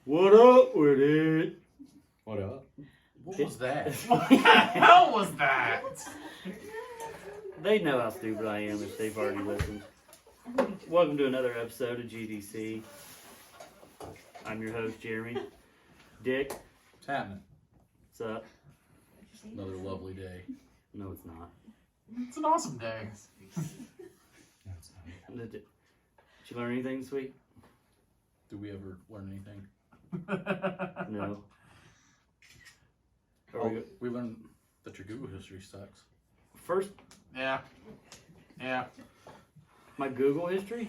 What up with it? What up? What was that? What the hell was that? They know how stupid I am if they've already listened. Welcome to another episode of GDC. I'm your host, Jeremy. Dick, What's happening? what's up? Another lovely day. No, it's not. It's an awesome day. Did you learn anything this week? Do we ever learn anything? No. We learned that your Google history sucks. First, Yeah. my Google history.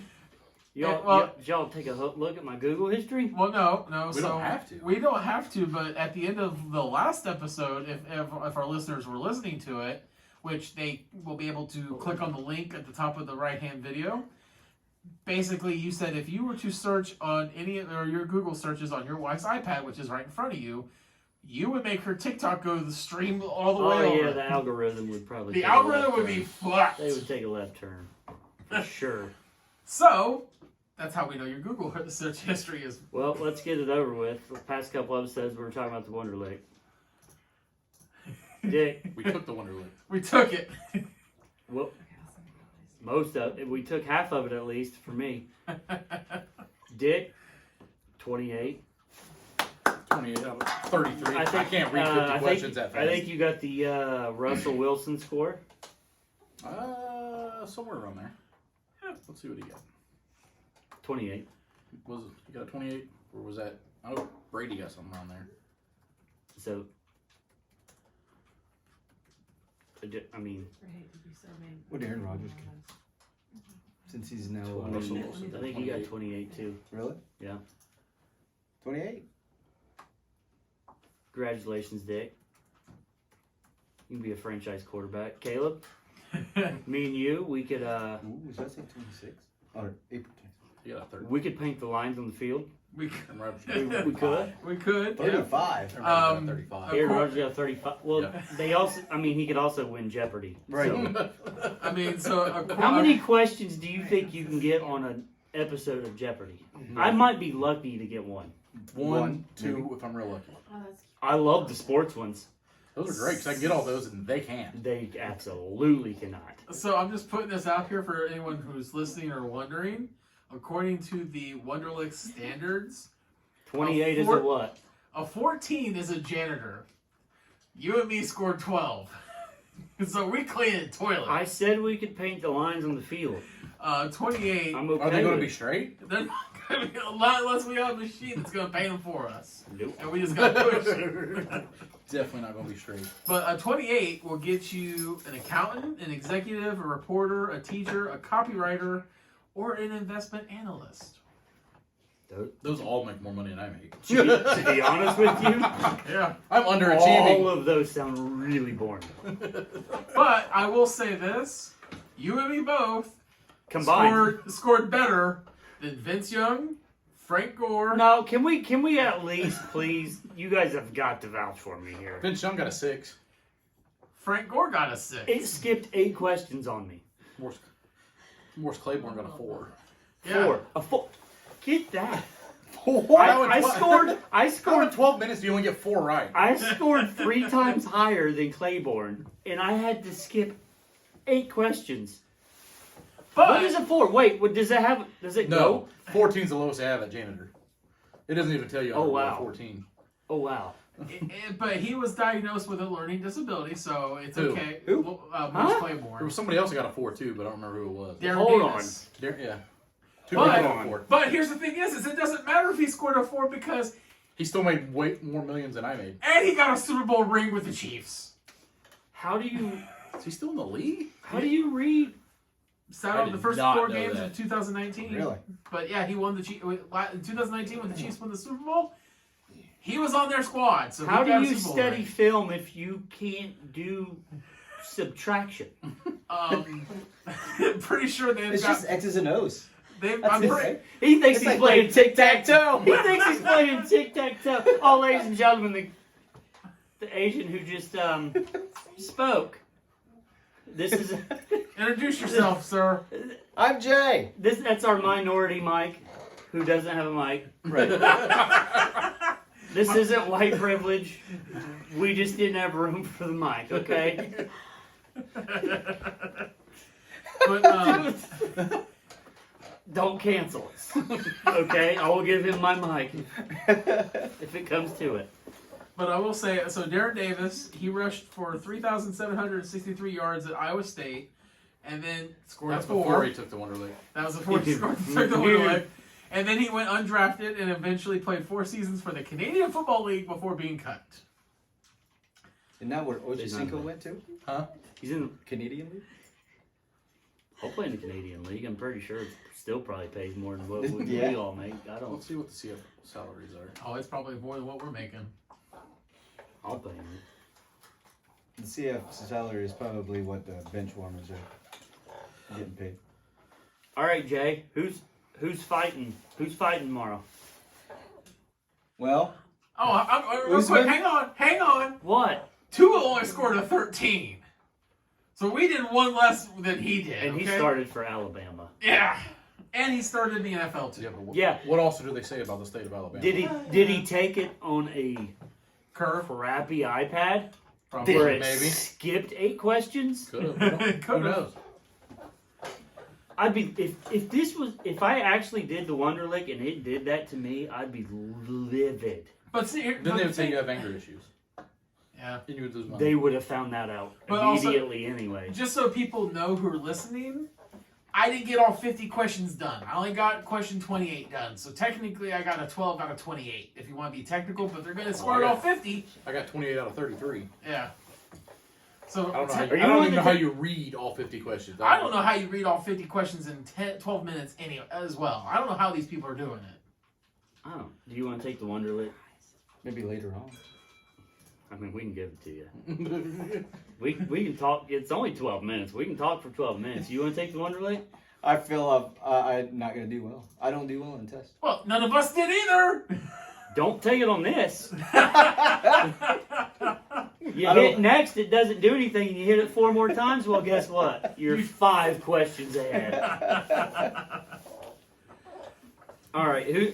Yeah, well- Did y'all take a look at my Google history? Well, no. We don't have to. We don't have to, but at the end of the last episode, if our listeners were listening to it, which they will be able to click on the link at the top of the right-hand video. Basically, you said if you were to search on any or your Google searches on your wife's iPad, which is right in front of you, you would make her TikTok go to the stream all the way Oh over. yeah, the algorithm would probably. The take a algorithm left would be turn. fucked. They would take a left turn. For sure. So, that's how we know your Google search history is. Well, let's get it over with. The past couple episodes, we were talking about the Wonderlic. Dick, We took the Wonderlic. We took it. well, most of it. We took half of it at least for me. Dick, 28. 28 out of 33. I can't read 50 questions that fast. I think you got the Russell Wilson score. Somewhere around there. Yeah, let's see what he got. 28. Was it, you got a 28? Or was that... Oh, Brady got something on there. So, I mean, What Aaron Rodgers get? Since he's now Russell Wilson. I think he got 28 too. Really? Yeah. 28. Congratulations, Dick. You can be a franchise quarterback. Caleb, me and you, we could Ooh, was that say 26? Or April 26? He got a 30. we could paint the lines on the field. We And Rodgers We, we could. We could. 35. got a 35. Aaron Rodgers got 35. Well, Yeah. they also. I mean, he could also win Jeopardy. Right. So, I mean, so how many questions do you think you can get on an episode of Jeopardy? I might be lucky to get one. One, two, if I'm real lucky. I love the sports ones. Those are great because I can get all those and they can't. They absolutely cannot. So I'm just putting this out here for anyone who's listening or wondering. According to the Wonderlic standards, 28 is a what? a 14 is a janitor. You and me scored 12. So we cleaned toilets. I said we could paint the lines on the field. 28. I'm okay Are they going to with be it. straight? They're not going to be a lot unless we have a machine that's going to paint them for us. Nope. And we just got to push. Definitely not going to be straight. But a 28 will get you an accountant, an executive, a reporter, a teacher, a copywriter, or an investment analyst. Those all make more money than I make. To be honest with you, Yeah. I'm underachieving. all of those sound really boring. But I will say this. You and me both Combined. scored better than Vince Young, Frank Gore. No, can we at least, please? You guys have got to vouch for me here. Vince Young got a 6. Frank Gore got a 6. It skipped 8 questions on me. Morse Claiborne got a 4. Yeah. 4. A 4. Get that. How I scored. How in 12 minutes do you only get 4 right? I scored 3 times higher than Claiborne, and I had to skip 8 questions. But What is it for? Wait, what does it have? Does it No, go? 14 is the lowest I have at janitor. It doesn't even tell you. Oh, I'm wow. 14. Oh wow. but he was diagnosed with a learning disability, so it's Who? okay. Who? Morse Huh? There Claiborne. was somebody else that got a 4 too, but I don't remember who it was. Darren Hold Davis. Yeah. 2 But- people got a 4. But here's the thing is it doesn't matter if he scored a 4 because He still made way more millions than I made. and he got a Super Bowl ring with the Chiefs. How do you Is he still in the league? read? Sat I on the did first not 4 know games that. of 2019. Really? But yeah, he won the Chiefs in 2019 when the Chiefs won the Super Bowl. He was on their squad. So How he got do a you Super Bowl study ring. film if you can't do subtraction? Pretty sure they've It's got. just X's and O's. They've, That's I'm it, pretty, right? He thinks It's he's like playing tic-tac-toe. tic-tac-toe. He thinks he's playing tic-tac-toe. Oh, ladies and gentlemen, the Asian who just spoke. This is introduce yourself, sir. I'm Jay. that's our minority Mike, who doesn't have a mic. Right. This isn't white privilege. We just didn't have room for the mic, okay? But Don't cancel us, okay? I will give him my mic if it comes to it. But I will say, so Derrick Davis, he rushed for 3,763 yards at Iowa State, and then Scored that's before he took the Wonderlic. That was before he scored the Wonderlic. And then he went undrafted and eventually played 4 seasons for the Canadian Football League before being cut. Isn't that where Ochocinco went to? Huh? He's in Canadian League? hopefully in the Canadian League. I'm pretty sure it still probably pays more than what we Yeah. all make. I don't. Let's see what the CF salaries are. Oh, it's probably more than what we're making. I'll pay him. The CF salary is probably what the bench warmers are getting paid. All right, Jay. Who's fighting? Who's fighting tomorrow? Well, Oh, real quick, hang on. What? Tua only scored a 13. So we did one less than he did. And he okay? started for Alabama. Yeah. And he started in the NFL too. Yeah, but Yeah. what also do they say about the state of Alabama? Did he take it on a Curve. crappy iPad Probably. where it Maybe. skipped 8 questions? Could have. Who Could've. knows? I'd be if I actually did the Wonderlic and it did that to me, I'd be livid. But see, Then they would say you have anger issues. yeah. And you would lose money. They would have found that out But also- immediately anyway. Just so people know who are listening, I didn't get all 50 questions done. I only got question 28 done. So technically, I got a 12 out of 28. If you want to be technical, but they're going to score all 50. I got 28 out of 33. Yeah. So I don't know how Are you, you I don't on even the know how ta- you read all 50 questions. I don't know how you read all 50 questions in 12 minutes anyway, as well. I don't know how these people are doing it. I don't. Do you want to take the Wonderlic? maybe later on. I mean, we can give it to you. We can talk. It's only 12 minutes. We can talk for 12 minutes. You want to take the Wonderlic? I feel I'm not going to do well. I don't do well in tests. Well, none of us did either. Don't take it on this. You I don't- hit next, it doesn't do anything, and you hit it 4 more times. Well, guess what? You're 5 questions ahead. All right, who?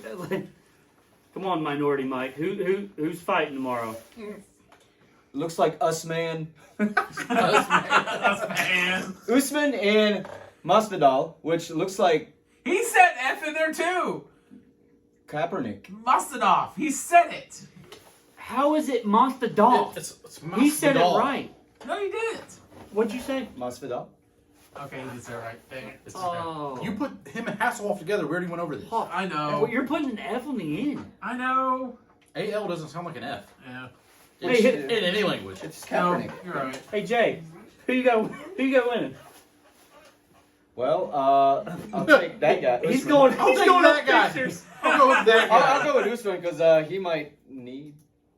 Come on, Minority Mike. Who's fighting tomorrow? Looks like Usman. Man. Usman and Masvidal, which looks like He said F in there too. Kaepernick. Mustadov. He said it. How is it Monstadal? It's He said it Masvidal. right. No, he didn't. What'd you say? Masvidal. Okay, he did say it right. Dang it. It's okay. Oh, You put him and Hasselhoff together. We already went over this. I know. Well, you're putting an F on the end. I know. AL doesn't sound like an F. Yeah. Hey, In any language. It's No, Kaepernick. you're right. Hey Jay, who you got winning? Well, I'll take that guy. He's Usman. going. I'll He's take going that up guy. pictures. I'll go with that I'll guy. go with Usman because he might knee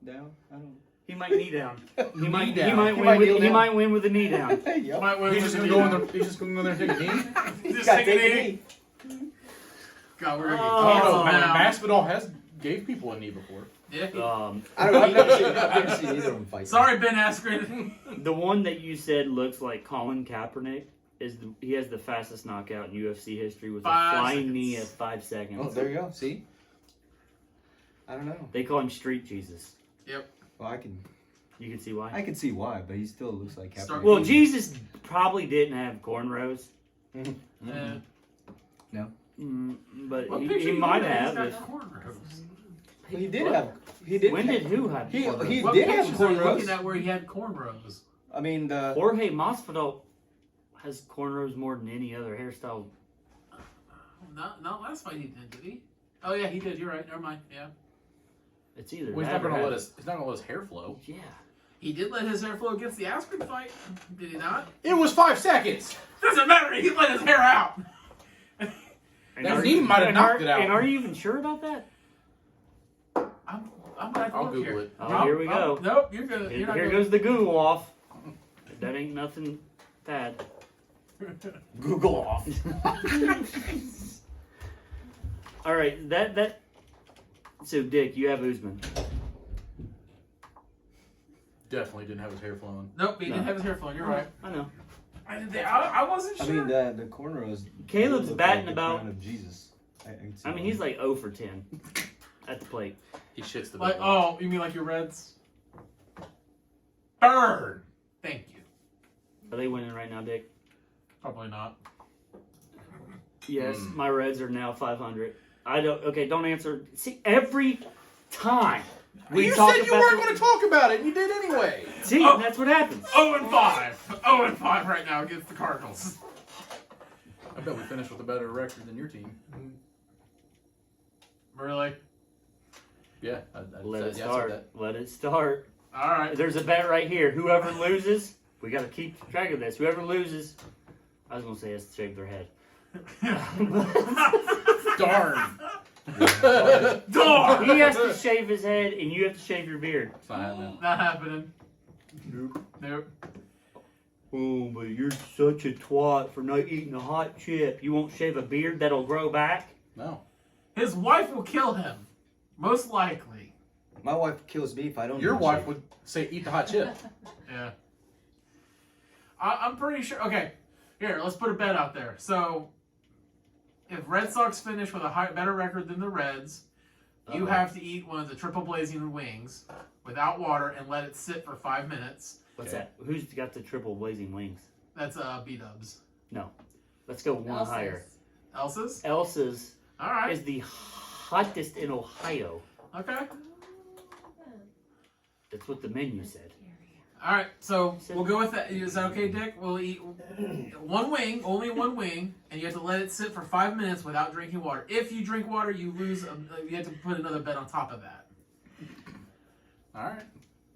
down. I don't He might knee down. He might. He down. might He win. might with, kneel he down. might win with a knee down. know. Yep. Might win He's with just the gonna knee go in down. there. He's just gonna go in there and take a knee. Just Gotta take a take a knee. knee. God, we're gonna Oh. get Oh, canceled no, now. Masvidal has gave people a knee before. Yeah. I don't know. I've never seen either of them fight. Sorry, Ben Askren. The one that you said looks like Colin Kaepernick he has the fastest knockout in UFC history with 5 a flying seconds. knee at 5 seconds. Oh, there you go. See? I don't know. They call him Street Jesus. Well, You can see why. I can see why, but he still looks like Start- Kaepernick. Well, Jesus probably didn't have cornrows, Yeah. but What he picture you might got? He's have. got If, cornrows. He did What? have. He did. when have, did who have he cornrows? What did have pictures are you cornrows. looking at where he had cornrows? I mean, the Jorge Masvidal has cornrows more than any other hairstyle. Not last fight he did he? Oh yeah, he did. You're right. Never mind. Yeah. It's either Well, he's that not or gonna have- let he's not gonna let his hair flow. Yeah. He did let his hair flow against the Askren fight. Did he not? It was 5 seconds. Doesn't matter. He let his hair out. And That are knee you- might have and knocked are- it out. And are you even sure about that? I'm gonna have to I'll look Google here. it. Oh, here we go. Nope, you're gonna. You're Here not gonna. goes the Google off. That ain't nothing bad. Google off. All right, that. So, Dick, you have Usman. Definitely didn't have his hair flowing. Nope, he No. didn't have his hair flowing. You're right. I know. I wasn't I sure. mean, the cornrows. Caleb's look batting like the about- crown of Jesus. I can see I mean, why. he's like 0 for 10 at the plate. He shits the bed. Like, oh, you mean like your Reds? Burn! Thank you. Are they winning right now, Dick? Probably not. Yes, my Reds are now 500. I don't. Okay, don't answer. See, every time you said you weren't going to talk about it. You did anyway. See, that's what happens. 0-5. 0-5 right now against the Cardinals. I bet we finished with a better record than your team. Really? Yeah, Let it yes start. to that. Let it start. All right. There's a bet right here. Whoever loses, we got to keep track of this. Whoever loses, I was going to say has to shave their head. Darn. Darn! He has to shave his head, and you have to shave your beard. It's not happening. Not happening. Nope. Oh, but you're such a twat for not eating a hot chip. You won't shave a beard that'll grow back? No. His wife will kill him. Most likely. My wife kills me if I don't. Your eat wife shit. would say, eat the hot chip. Yeah. I'm pretty sure. Okay, here, let's put a bet out there. So, if Red Sox finish with a better record than the Reds, you have to eat one of the triple blazing wings without water and let it sit for 5 minutes. What's that? Who's got the triple blazing wings? That's B-dubs. No. Let's go one higher. Elsa's? Elsa's All right. is the hottest in Ohio. Okay. That's what the menu said. All right, so we'll go with that. Is that okay, Dick? We'll eat one wing, only one wing, and you have to let it sit for 5 minutes without drinking water. If you drink water, you lose. You have to put another bet on top of that. All right.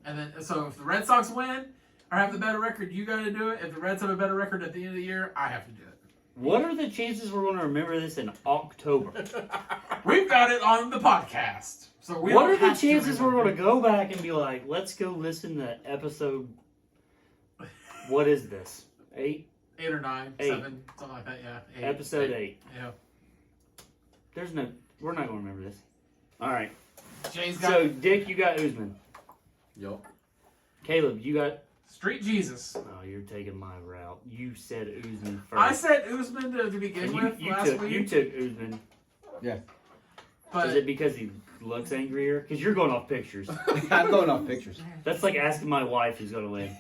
And then, so if the Red Sox win or have the better record, you got to do it. If the Reds have a better record at the end of the year, I have to do it. What are the chances we're going to remember this in October? We've got it on the podcast. So we What don't are the have to chances we're remember. going to go back and be like, let's go listen to episode, what is this? 8? 8 or 9, 8. 7, something like that, yeah. 8. Episode 8. Yeah. We're not going to remember this. All right. Jay's got So, Dick, you got Usman. Yup. Caleb, you got... Street Jesus. Oh, you're taking my route. You said Usman first. I said Usman to begin And with you last took, week. You took Usman. Yeah. But Is it because he looks angrier? Because you're going off pictures. I'm going off pictures. That's like asking my wife who's going to win.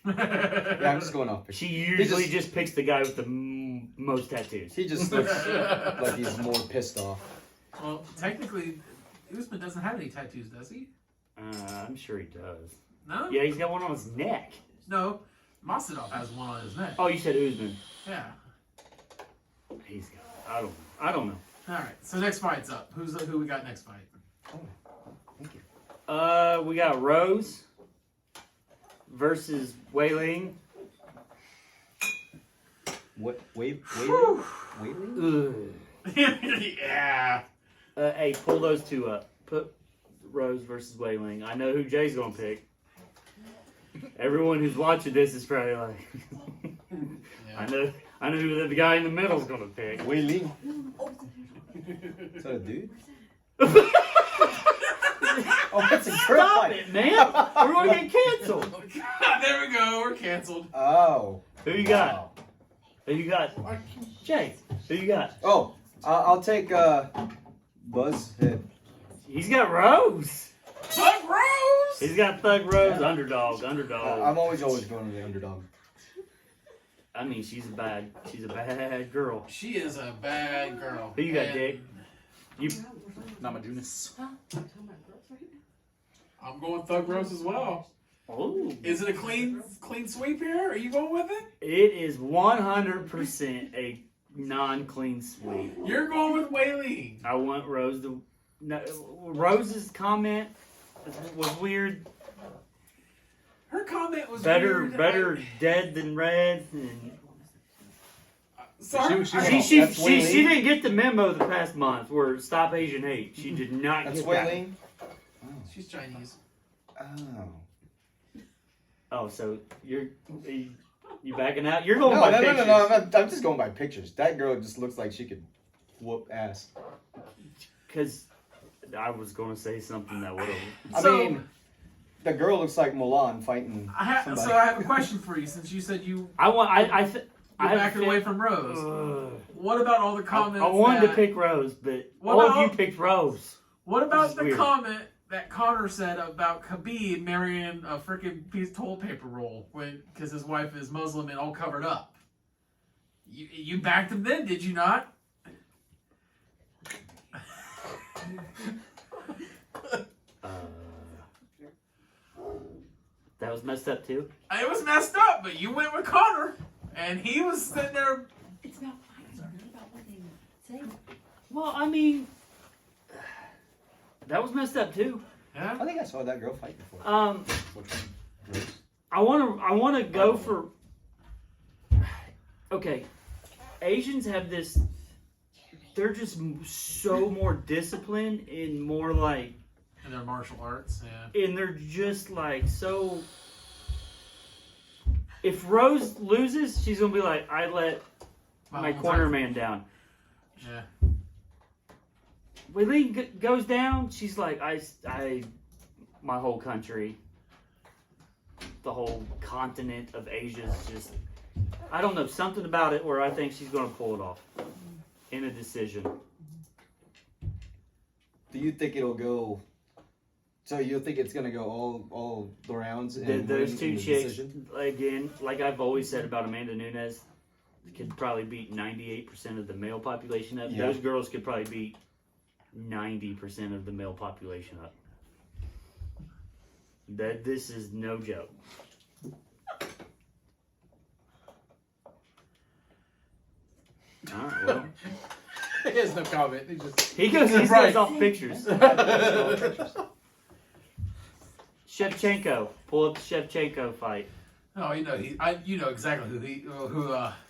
Yeah, I'm just going off pictures. She usually just picks the guy with the most tattoos. He just looks like he's more pissed off. Well, technically, Usman doesn't have any tattoos, does he? I'm sure he does. No? Yeah, he's got one on his neck. No. Masadov has one on his neck. Oh, you said Usman. Yeah. He's got. I don't know. All right. So next fight's up. Who we got next fight? Thank you. We got Rose versus Wei Ling. What? Wait. Ugh. Yeah. Hey, pull those two up. Put Rose versus Wei Ling. I know who Jay's gonna pick. Everyone who's watching this is probably like, Yeah. I know who the guy in the middle is gonna pick. Wei Ling. Is that a dude? Oh, that's a girl Stop fight. it, man! We're gonna get canceled. There we go. We're canceled. Oh. Who you got? Wow. Who you got? Jay. Who you got? Oh, I'll take Buzzhead. He's got Rose. Thug Rose. He's got Thug Rose. Yeah. Underdog. I'm always going to the underdog. I mean, she's a bad girl. She is a bad girl. Who you got, And Dick? You. Namajunas. I'm going Thug Rose as well. Oh. Is it a clean sweep here? Are you going with it? It is 100% a non-clean sweep. You're going with Wei Ling. I want Rose to. No, Rose's comment was weird. Her comment was Better weird. dead than red. And Sorry. she That's Wei Ling? didn't get the memo the past month where Stop Asian Hate. She did not That's get Wei that. Ling? She's Chinese. Oh. Oh, so you backing out? You're going No, by no, pictures. no. I'm just going by pictures. That girl just looks like she could whoop ass. Because I was going to say something that would have. I mean, the girl looks like Mulan fighting somebody. So I have a question for you, since you said you're I backing away from Rose. What about all the comments? I wanted to that- pick Rose, but What all of about- you picked Rose. What This about is the weird. comment that Conor said about Khabib marrying a freaking piece of toilet paper roll because his wife is Muslim and all covered up. You backed him then, did you not? That was messed up too. It was messed up, but you went with Conor, and he was sitting there. It's about fighting, not about what they say. Well, I mean, that was messed up too. Yeah. I think I saw that girl fight before. Which one? I want to go for. Okay, Asians have this. They're just so more disciplined and more like. In their martial arts, yeah. And they're just like so. If Rose loses, she's gonna be like, I let my corner man down. Yeah. When Lee goes down, she's like, my whole country, the whole continent of Asia is just, I don't know, something about it where I think she's gonna pull it off in a decision. Do you think it'll go? So you think it's gonna go all the rounds? And Those win two in the chicks, decision? again, like I've always said about Amanda Nunes, could probably beat 98% of the male population up. Yeah. Those girls could probably beat 90% of the male population up. This is no joke. All right, well. He has no comment. He goes Right. off pictures. Shevchenko. Pull up the Shevchenko fight. Oh, you know you know exactly who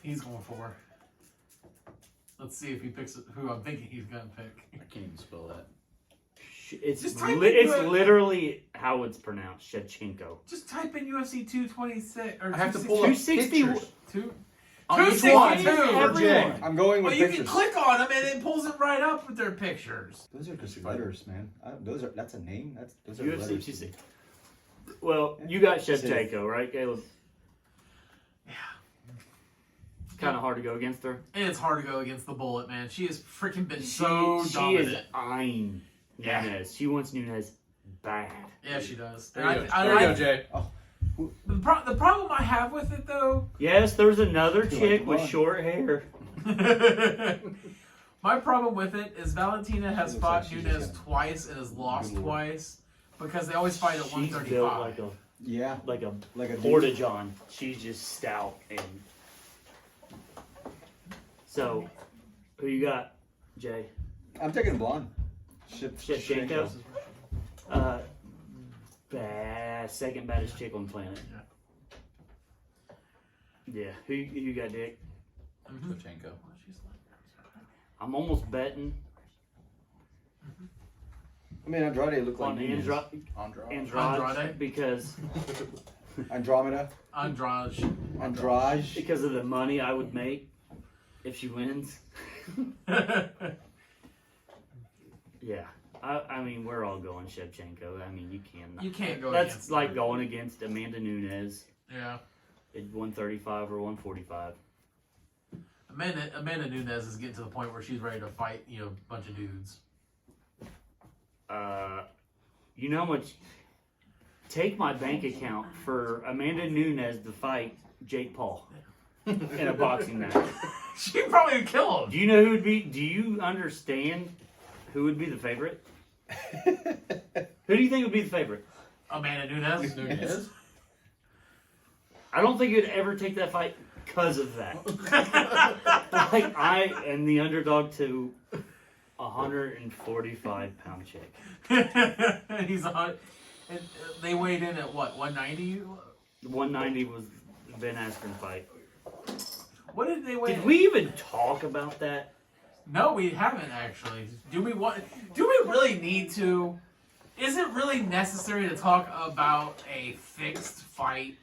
he's going for. Let's see if he picks who I'm thinking he's gonna pick. I can't even spell that. It's Just type in it's UFC. literally how it's pronounced. Shevchenko. Just type in UFC 226 or I have to 260 pull up 260 pictures. Two. On each 262 one. for Jay. I'm going with Well, you pictures. can click on them and it pulls it right up with their pictures. Those are just letters, man. That's a name. Those are UFC letters. 260. Well, you got Shevchenko, right, Caleb? Yeah. Kind of hard to go against her. And it's hard to go against the Bullet, man. She has freaking been so She dominant. is eyeing Yeah. Nunes. She wants Nunes bad. Yeah, she does. There you go. And There you go, Jay. the problem I have with it, though... Yes, there's another Feel chick like with one. short hair. My problem with it is Valentina has She looks fought like she's Nunes just gonna- twice and has lost Good lord. twice because they always fight at She's 135. built like a Yeah, like a like a Porta John. She's just stout and. So, who you got, Jay? I'm taking blonde. Shevchenko. Second baddest chick on the planet. Yeah. Who you got, Dick? Shevchenko. I'm almost betting I mean, Andrade looked like on Nunes. Andrade Andrade? because Andromeda. Andrade. Andrade. because of the money I would make if she wins. Yeah. I mean, we're all going Shevchenko. I mean, you can't. You can't go That's against like her. going against Amanda Nunes Yeah. at 135 or 145. Amanda Nunes is getting to the point where she's ready to fight, a bunch of dudes. You know how much? Take my bank account for Amanda Nunes to fight Jake Paul in a boxing match. She'd probably kill him. Do you know who would be? Do you understand who would be the favorite? Who do you think would be the favorite? Amanda Nunes. Nunes. I don't think you'd ever take that fight because of that. Like, I am the underdog to 145-pound chick. And he's on. And they weighed in at what? 190. 190 was the Ben Askren fight. What did they weigh? Did we even talk about that? No, we haven't actually. Do we really need to? Is it really necessary to talk about a fixed fight?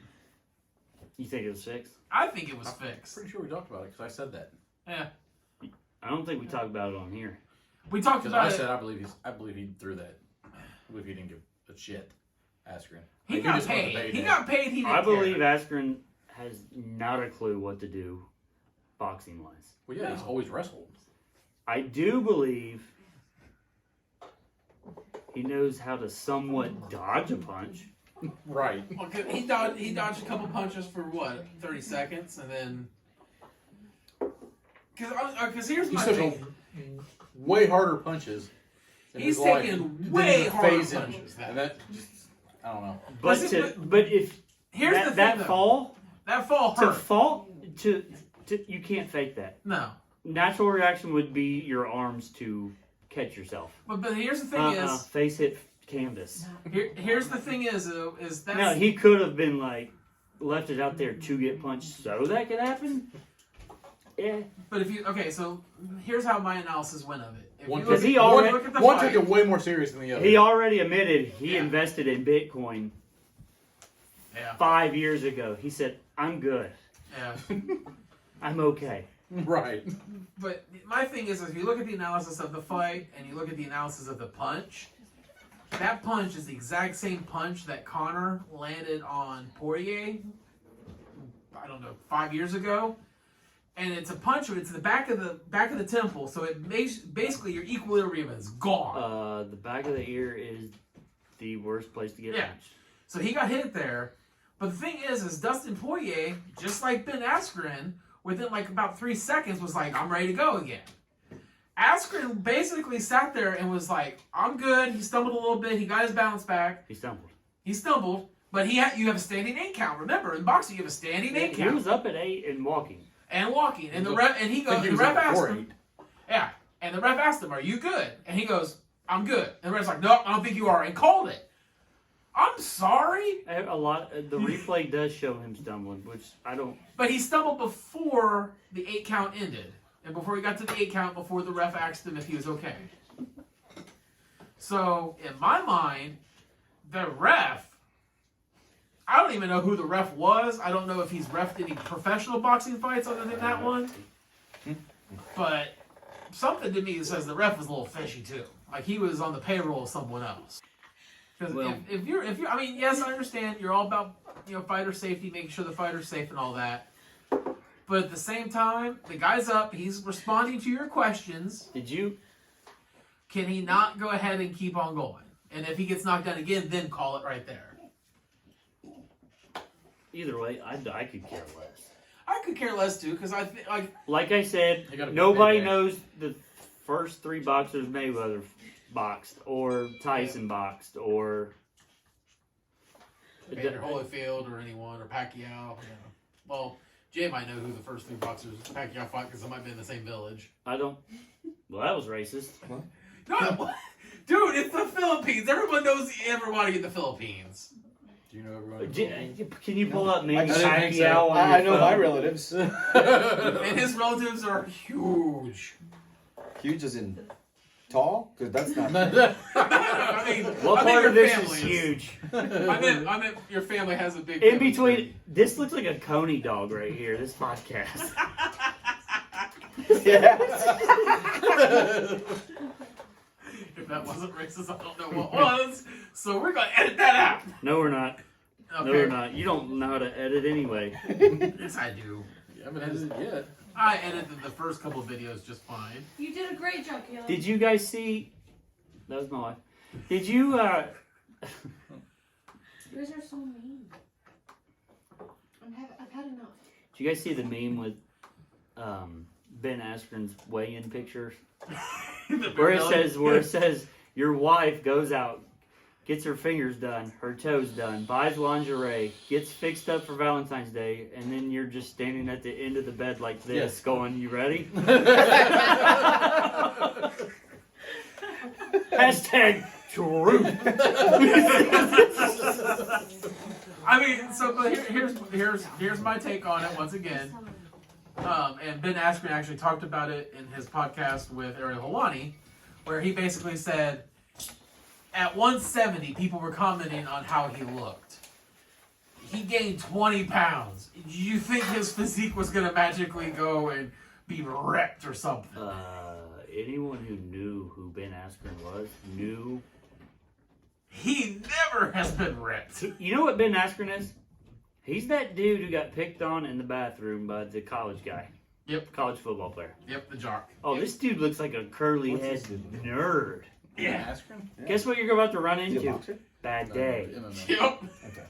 You think it was 6? I think it was fixed. Pretty sure we talked about it because I said that. Yeah, I don't think we talked about it on here. we talked Because about I it. said I believe he threw that. I believe he didn't give a shit. Askren. He Like, got just wanted to paid. pay He him. got paid. He didn't I believe care. Askren has not a clue what to do boxing wise. Well, yeah, he's always wrestled. I do believe He knows how to somewhat dodge a punch. Right. Well, he dodged a couple punches for what, 30 seconds, and then. Because here's my thing. Way harder punches. He's taking way harder punches. And that just, I don't know. But if here's the thing, that fall hurt. To you can't fake that. No. Natural reaction would be your arms to catch yourself. But here's the thing is face hit canvas. Here's the thing is that Now he could have been like left it out there to get punched so that could happen. Yeah. But so here's how my analysis went of it. One took it way more serious than the other. He already admitted he invested in Bitcoin 5 years ago. He said, "I'm good. Yeah. I'm okay." Right. But my thing is, if you look at the analysis of the fight and you look at the analysis of the punch, that punch is the exact same punch that Conor landed on Poirier, I don't know, 5 years ago. And it's a punch, it's the back of the temple, so it makes basically your equilibrium is gone. The back of the ear is the worst place to get punched. So he got hit there. But the thing is Dustin Poirier, just like Ben Askren, within like about 3 seconds was like, I'm ready to go again. Askren basically sat there and was like, I'm good. He stumbled a little bit. He got his balance back. He stumbled, but you have a standing 8 count. Remember, in boxing you have a standing 8 count. He was up at 8 and walking. And the ref asked him. Yeah. And the ref asked him, "Are you good?" And he goes, "I'm good." And the ref's like, "No, I don't think you are," and called it. I'm sorry. The replay does show him stumbling, which I don't. But he stumbled before the 8 count ended, and before he got to the 8 count, before the ref asked him if he was okay. So in my mind, the ref. I don't even know who the ref was. I don't know if he's reffed any professional boxing fights other than that one. But something to me says the ref was a little fishy too. Like he was on the payroll of someone else. Because if you're, I mean, yes, I understand you're all about fighter safety, making sure the fighter's safe and all that. But at the same time, the guy's up. He's responding to your questions. Can he not go ahead and keep on going? And if he gets knocked down again, then call it right there. Either way, I could care less. I could care less too, because I think like I said, nobody knows the first 3 boxers Mayweather boxed or Tyson boxed or Evander Holyfield or anyone or Pacquiao. Yeah. Well, Jay might know who the first 3 boxers Pacquiao fought because they might be in the same village. I don't. Well, that was racist. No, dude, it's the Philippines. Everyone knows everybody in the Philippines. Do you know everybody? Can you pull up Manny Pacquiao? Pacquiao? I know my relatives. And his relatives are huge. Huge as in tall? Because that's not. I mean, what part of this is huge? I meant your family has a big. In between, this looks like a coney dog right here. This podcast. Yeah. If that wasn't racist, I don't know what was. So we're gonna edit that out. No, we're not. Okay. No, we're not. You don't know how to edit anyway. Yes, I do. You haven't edited it yet. I edited the first couple videos just fine. You did a great job, Caleb. Did you guys see? That was my wife. Did you? You guys are so mean. I've had enough. Did you guys see the meme with Ben Askren's weigh-in pictures? where it says your wife goes out, gets her fingers done, her toes done, buys lingerie, gets fixed up for Valentine's Day, and then you're just standing at the end of the bed like this, going, "You ready?" Hashtag truth. I mean, so but here's my take on it once again. And Ben Askren actually talked about it in his podcast with Ariel Helwani, where he basically said, at 170, people were commenting on how he looked. He gained 20 pounds. Do you think his physique was going to magically go and be ripped or something? Anyone who knew who Ben Askren was knew. He never has been ripped. You know what Ben Askren is? He's that dude who got picked on in the bathroom by the college guy. Yep. College football player. Yep, the jock. Oh, yep. This dude looks like a curly-headed nerd. Yeah. Askren? Yeah. Guess what you're about to run Is he a into? boxer? Bad No, day. MMA. Yep. Okay.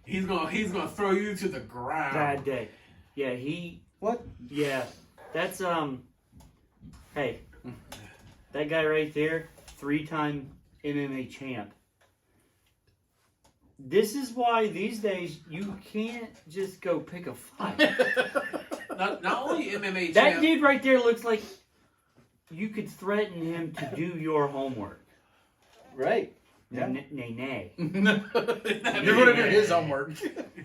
He's gonna throw you to the ground. Bad day. Yeah, What? yeah. That's, hey. That guy right there, 3-time MMA champ. This is why these days you can't just go pick a fight. Not only MMA That champ. dude right there looks like you could threaten him to do your homework. Right. Yeah. Nay. You're gonna do his homework.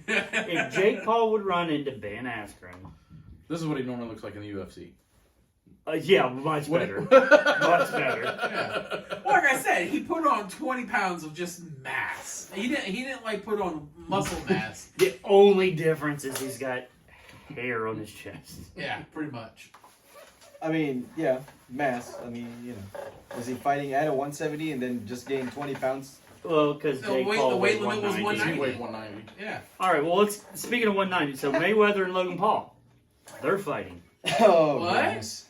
If Jake Paul would run into Ben Askren, This is what he normally looks like in the UFC. yeah, much What better. it- Much better. Yeah. Well, like I said, he put on 20 pounds of just mass. He didn't like put on muscle mass. The only difference is he's got hair on his chest. Yeah, pretty much. I mean, yeah, mass. I mean, you know, is he fighting at a 170 and then just gained 20 pounds? Well, because The Jake weight- Paul the weight weighed limit was 190. He weighed 190. Yeah. All right, well, speaking of 190, so Mayweather and Logan Paul, they're fighting. Oh, What? goodness.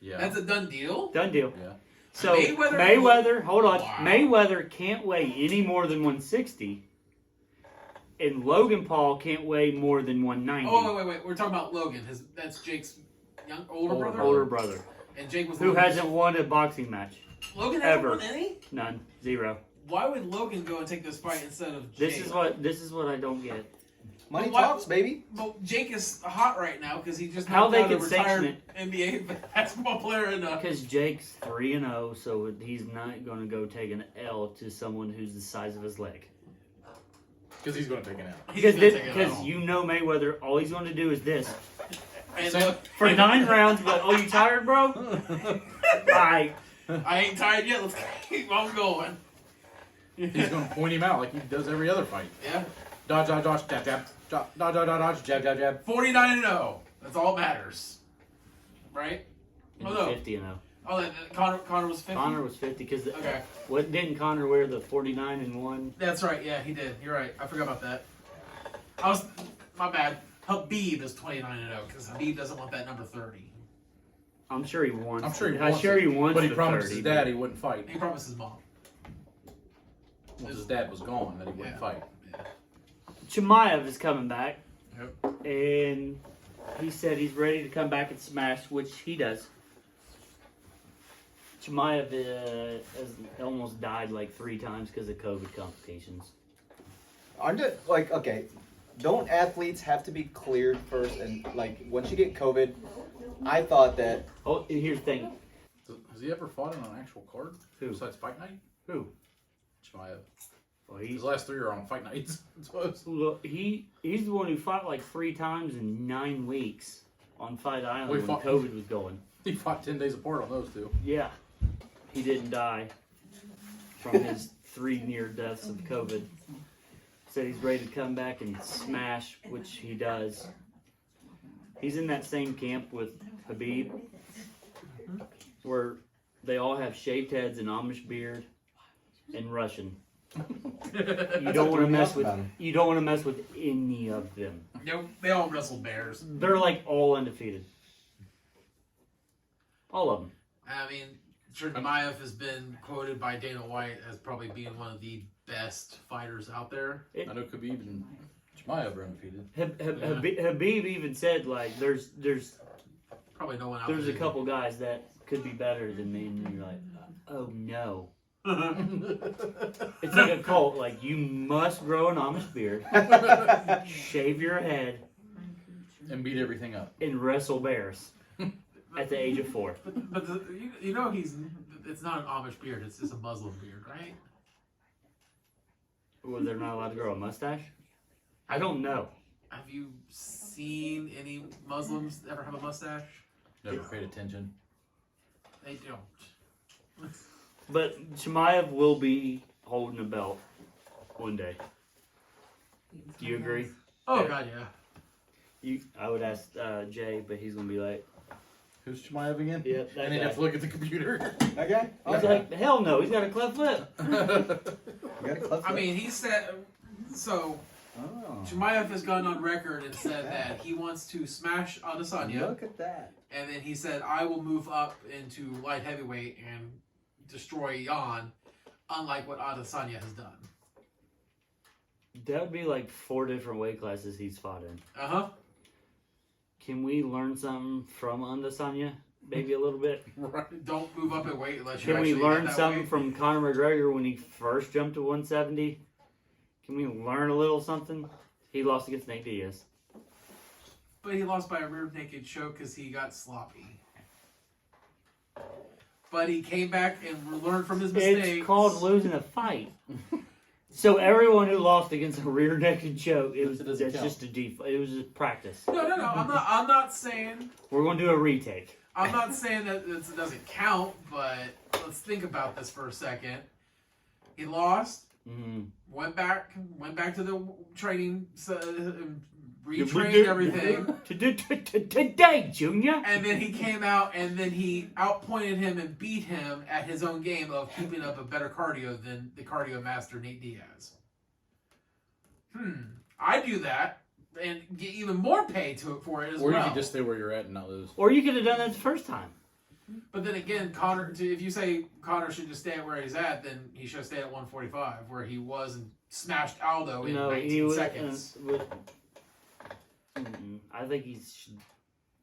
Yeah. That's a done deal. Done deal. Yeah. So Mayweather- hold on. Wow. Mayweather can't weigh any more than 160, and Logan Paul can't weigh more than 190. Oh, wait. We're talking about Logan. That's Jake's older brother? Older brother, And Jake was who Logan's- hasn't won a boxing match. Logan hasn't ever. won any? None. Zero. Why would Logan go and take this fight instead of Jake? This is what I don't get. Money But why- talks, baby. Well, Jake is hot right now because he just How knocked they out a could sanction retired NBA basketball player in Because Jake's 3-0, so he's not going to go take an L to someone who's the size of his leg. Because he's going to take it out. Because you know Mayweather, all he's going to do is this. And Same- look, For 9 rounds, but oh, you tired, bro? Bye. I ain't tired yet. Let's keep on going. He's going to point him out like he does every other fight. Yeah. Dodge, jab, jab. Dodge, jab. 49-0. That's all that matters. Right? Oh, no. 50-0. Oh, Conor was 50? Conor was 50 because Okay. what didn't Conor wear the 49-1? That's right. Yeah, he did. You're right. I forgot about that. My bad. Habib is 29-0 because Habib doesn't want that number 30. I'm sure he wants. I'm sure he I'm wants sure it, he wants. But he the promised 30, his dad he wouldn't fight. He promised his mom. Once his dad was gone, that he wouldn't Yeah. fight. Chimaev is coming back, Yep. and he said he's ready to come back and smash, which he does. Chimaev has almost died like 3 times because of COVID complications. Aren't it, like, okay, don't athletes have to be cleared first? And, like, once you get COVID, I thought that... Oh, and here's the thing. Has he ever fought in an actual card? Who? Besides Fight Night? Who? Chimaev. Well, His last 3 are on Fight Nights, I suppose. Look, he's the one who fought like 3 times in 9 weeks on Fight Island We when fought- COVID was going. He fought 10 days apart on those 2. Yeah, he didn't die from his 3 near deaths of COVID. Said he's ready to come back and smash, which he does. He's in that same camp with Habib, where they all have shaved heads and Amish beard and Russian. You don't want to mess with. You don't want to mess with any of them. They all wrestle bears. They're like all undefeated. All of them. I mean, Chimaev has been quoted by Dana White as probably being one of the best fighters out there. I know Khabib and Chimaev are undefeated. Habib even said like, there's Probably no one out a there. couple guys that could be better than me, and you're like, oh no. It's like a cult. Like, you must grow an Amish beard, shave your head, And beat everything up. and wrestle bears at the age of 4. But you know it's not an Amish beard. It's just a Muslim beard, right? Well, they're not allowed to grow a mustache? I don't know. Have you seen any Muslims ever have a mustache? Never paid attention. They don't. But Chimaev will be holding a belt one day. Do you agree? Oh Yeah. God, yeah. I would ask Jay, but he's gonna be like, Who's Chimaev again? yeah, that And he'd guy. have to look at the computer. That guy? He's like, hell no, he's got a cleft lip. You got a cleft I lip. mean, he said so. Oh. Chimaev has gone on record and said that he wants to smash Adesanya. Look at that. And then he said, I will move up into light heavyweight and destroy Jan, unlike what Adesanya has done. That would be like 4 different weight classes he's fought in. Uh-huh. Can we learn something from Adesanya? Maybe a little bit? Right. Don't move up in weight unless you Can we actually learn get that something weight. from Conor McGregor when he first jumped to 170? Can we learn a little something? He lost against Nate Diaz. But he lost by a rear naked choke because he got sloppy. But he came back and learned from his mistakes. It's called losing a fight. So everyone who lost against a rear naked choke, that's just a default. It was just practice. No. I'm not saying. We're going to do a retake. I'm not saying that it doesn't count, but let's think about this for a second. He lost. Mm-hmm. Went back to the training, retrained everything. Today, Junior. And then he came out and then he outpointed him and beat him at his own game of keeping up a better cardio than the cardio master Nate Diaz. I do that and get even more pay for it as well. Or you could just stay where you're at and not lose. Or you could have done that the first time. But then again, Conor, if you say Conor should just stay at where he's at, then he should stay at 145, where he was and smashed Aldo in 19 seconds. I think he should.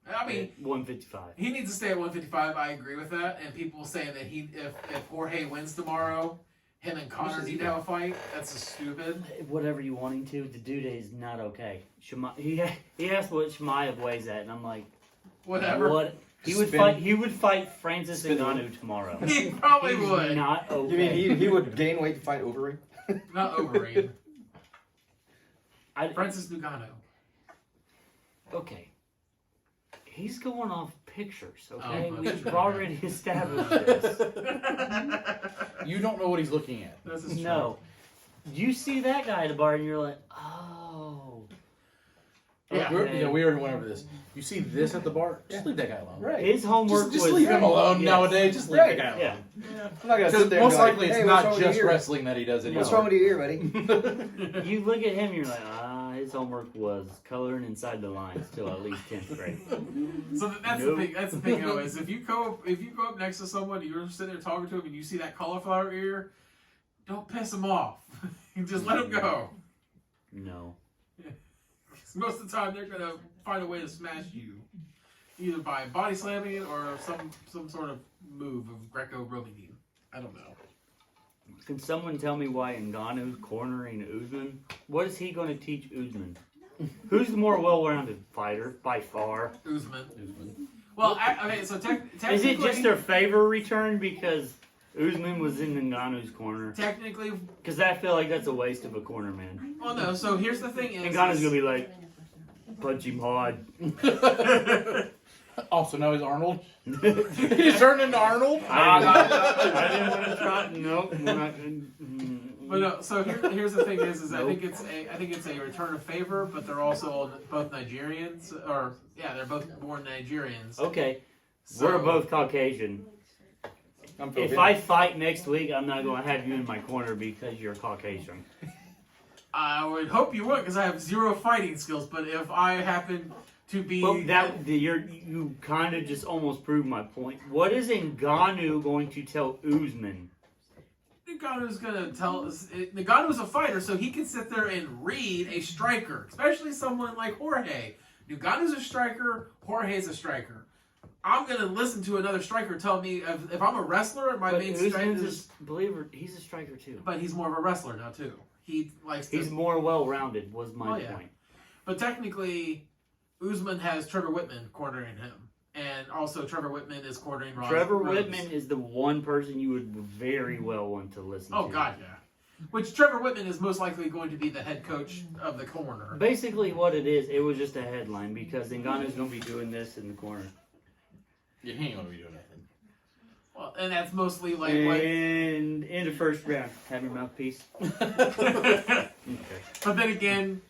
I mean, 155. He needs to stay at 155. I agree with that. And people saying that if Jorge wins tomorrow, him and Conor need to have a fight. That's just stupid. Whatever you want him to, the dude is not okay. He asked what Chimaev weighs at, and I'm like, whatever. What? He would fight Francis Ngannou tomorrow. He probably He's would. Not okay. You mean he would gain weight to fight Overeem? Not Overeem. Francis Ngannou. Okay. He's going off pictures, okay? Oh, We've already established this. You don't know what he's looking at. This is true. No. You see that guy at the bar and you're like, oh. Yeah. Okay. We already went over this. You see this at the bar? Just leave that guy alone. Right. His homework Just was... leave him alone Yes. nowadays. Just leave Right. the guy alone. Yeah. I'm not gonna sit Because there and most be like, likely it's hey, what's wrong not with just your ear? wrestling that he does anymore. What's wrong with your ear, buddy? You look at him and you're like, his homework was coloring inside the lines till at least 10th grade. So that's Nope. the thing. That's the thing, though, is if you go up next to someone, you're sitting there talking to him, and you see that cauliflower ear, don't piss him off. Just let him go. No. 'Cause most of the time, they're gonna find a way to smash you, either by body slamming it or some sort of move of Greco-Roman. I don't know. Can someone tell me why Ngannou's cornering Usman? What is he going to teach Usman? Who's the more well-rounded fighter, by far? Usman. Well, okay, so technically... Is it just their favor return because Usman was in Ngannou's corner? Technically... Because I feel like that's a waste of a corner, man. Well, no, so here's the thing is... Ngannou's going to be like, punch him hard. Also, now he's Arnold. He's turned into Arnold. I didn't want to try. Nope. We're not, But no, so here's the thing is I think it's a return of favor, but they're also both Nigerians, they're both born Nigerians. okay. So, We're both Caucasian. If I fight next week, I'm not going to have you in my corner because you're Caucasian. I would hope you would, because I have 0 fighting skills. But if I happen to be, Well, you kind of just almost proved my point. What is Ngannou going to tell Usman? Ngannou's gonna tell us. Ngannou's a fighter, so he can sit there and read a striker, especially someone like Jorge. Ngannou's a striker. Jorge's a striker. I'm gonna listen to another striker tell me if I'm a wrestler and my main strength is. He's a striker too. But he's more of a wrestler now too. He likes. He's more well-rounded. Was my point. But technically, Usman has Trevor Whitman cornering him. And also Trevor Whitman is cornering Rhodes. Trevor Whitman is the one person you would very well want to listen to. Oh, God, yeah. Which Trevor Whitman is most likely going to be the head coach of the corner. Basically what it is, it was just a headline because Ngannou's going to be doing this in the corner. Yeah, he ain't going to be doing nothing. Well, and that's mostly like and in the first round, have your mouthpiece. Okay. But then again,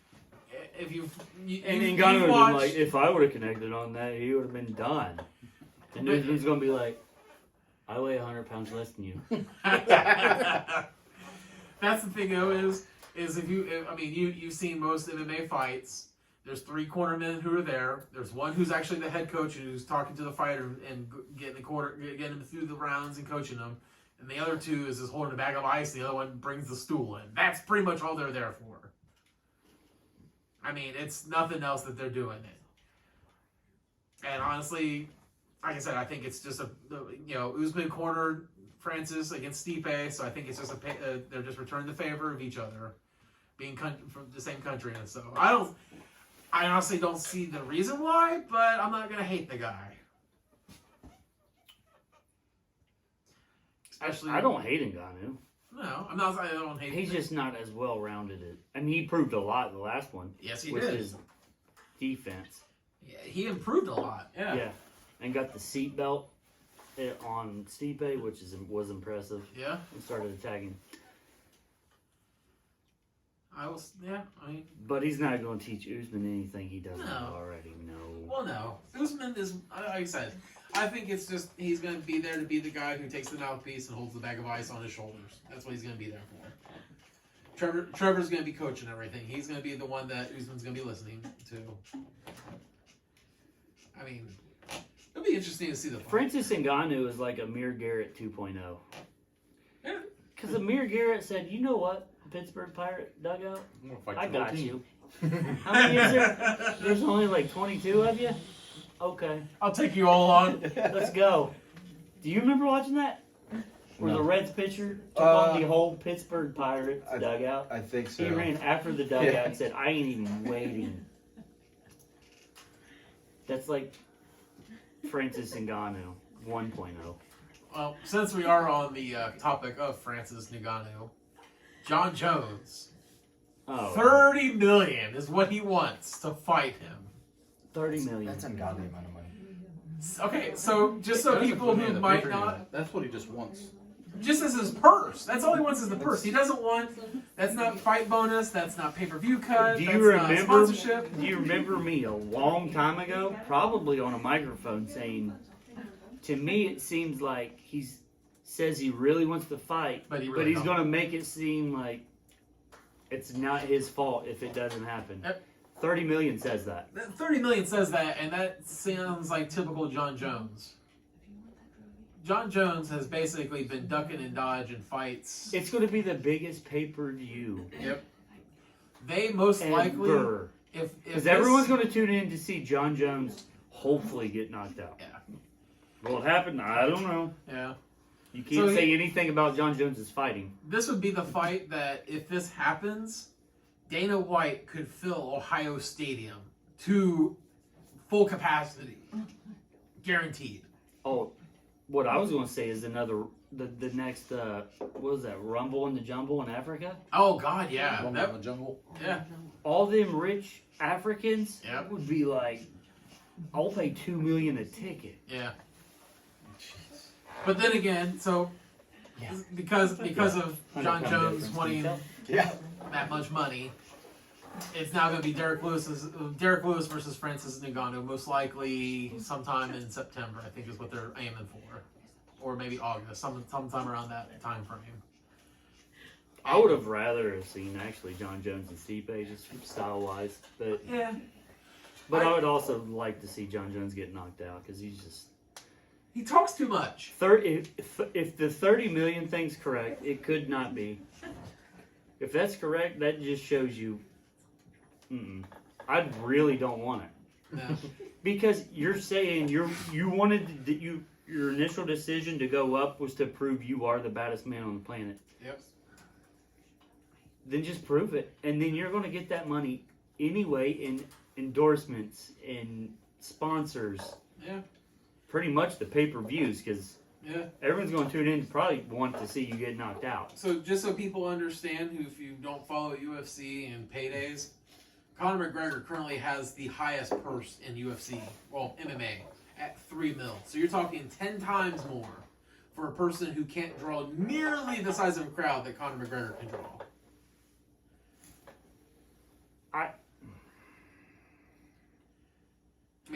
if And Ngannou would have been like, if I would have connected on that, he would have been done. And Usman's going to be like, I weigh 100 pounds less than you. That's the thing, though, is is you've seen most MMA fights. There's 3 cornermen who are there. There's one who's actually the head coach and who's talking to the fighter and getting him through the rounds and coaching them. And the other 2 is just holding a bag of ice. The other one brings the stool in. That's pretty much all they're there for. I mean, it's nothing else that they're doing it. And honestly, like I said, I think it's just Usman cornered Francis against Stipe, so I think it's just they're just returning the favor of each other, being from the same country, and so I honestly don't see the reason why, but I'm not gonna hate the guy. Especially, I don't hate Ngannou. No, I'm not. I don't hate. He's just not as well rounded as. I mean, he proved a lot in the last one. Yes, he with did. His defense. Yeah, he improved a lot. Yeah. Yeah, and got the seatbelt on Stipe, which was impressive. Yeah. And started attacking. But he's not going to teach Usman anything he doesn't already know. Well, no. Usman is, like I said, I think it's just he's going to be there to be the guy who takes the mouthpiece and holds the bag of ice on his shoulders. That's what he's going to be there for. Trevor's going to be coaching everything. He's going to be the one that Usman's going to be listening to. I mean, it'll be interesting to see the fight. Francis Ngannou is like Amir Garrett 2.0. Yeah. Because Amir Garrett said, you know what, Pittsburgh Pirate dugout? I got you. How many is there? There's only like 22 of you? Okay. I'll take you all on. Let's go. Do you remember watching that? Where the Reds pitcher took on the whole Pittsburgh Pirates dugout? I think so. He ran after the dugout and said, I ain't even waiting. That's like Francis Ngannou 1.0. Well, since we are on the topic of Francis Ngannou, Jon Jones, $30 million is what he wants to fight him. $30 million. That's ungodly amount of money. Okay, so just so people who might not, that's what he just wants. just as his purse. That's all he wants is the purse. He doesn't want. That's not fight bonus. That's not pay-per-view cut. Do that's you not remember? sponsorship. Do you remember me a long time ago, probably on a microphone, saying, "To me, it seems like he says he really wants to fight, But he but really he's don't. going to make it seem like it's not his fault if it doesn't happen." Yep. 30 million says that. 30 million says that, and that sounds like typical Jon Jones. Jon Jones has basically been ducking and dodging fights. It's going to be the biggest pay-per-view Yep. They most likely, ever. if Because everyone's going to tune in to see Jon Jones hopefully get knocked out. Yeah. Will it happen? I don't know. Yeah. You can't say anything about Jon Jones' fighting. This would be the fight that, if this happens, Dana White could fill Ohio Stadium to full capacity. Guaranteed. Oh, what I was going to say is the next, what was that, Rumble in the Jumble in Africa? Oh, God, yeah. Rumble in the Jungle. Yeah. All them rich Africans Yep. would be like, I'll pay $2 million a ticket. Yeah. But then again, so because of Jon Jones wanting that much money, it's now going to be Derrick Lewis versus Francis Ngannou, most likely sometime in September. I think is what they're aiming for, or maybe August, sometime around that time frame. I would have rather have seen actually Jon Jones and Stipe just style wise, but yeah. But I would also like to see Jon Jones get knocked out because he talks too much. If the 30 million thing's correct, it could not be. If that's correct, that just shows you. I really don't want it. No. Because you're saying you wanted your initial decision to go up was to prove you are the baddest man on the planet. Yep. Then just prove it, and then you're going to get that money anyway in endorsements and sponsors. Yeah. Pretty much the pay-per-views, because Yeah. everyone's going to tune in to probably want to see you get knocked out. So just so people understand, who if you don't follow UFC and paydays, Conor McGregor currently has the highest purse in UFC, well, MMA, at $3 million. So you're talking 10 times more for a person who can't draw nearly the size of a crowd that Conor McGregor can draw. I'm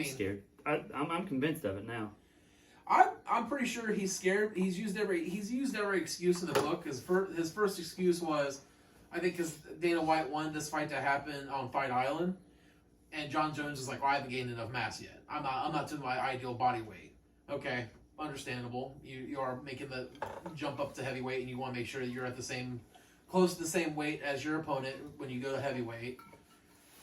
scared. I'm convinced of it now. I'm pretty sure he's scared. He's used every excuse in the book. His first excuse was, I think because Dana White wanted this fight to happen on Fight Island, and Jon Jones is like, well, I haven't gained enough mass yet. I'm not to my ideal body weight. Okay, understandable. You are making the jump up to heavyweight, and you want to make sure that you're at close to the same weight as your opponent when you go to heavyweight.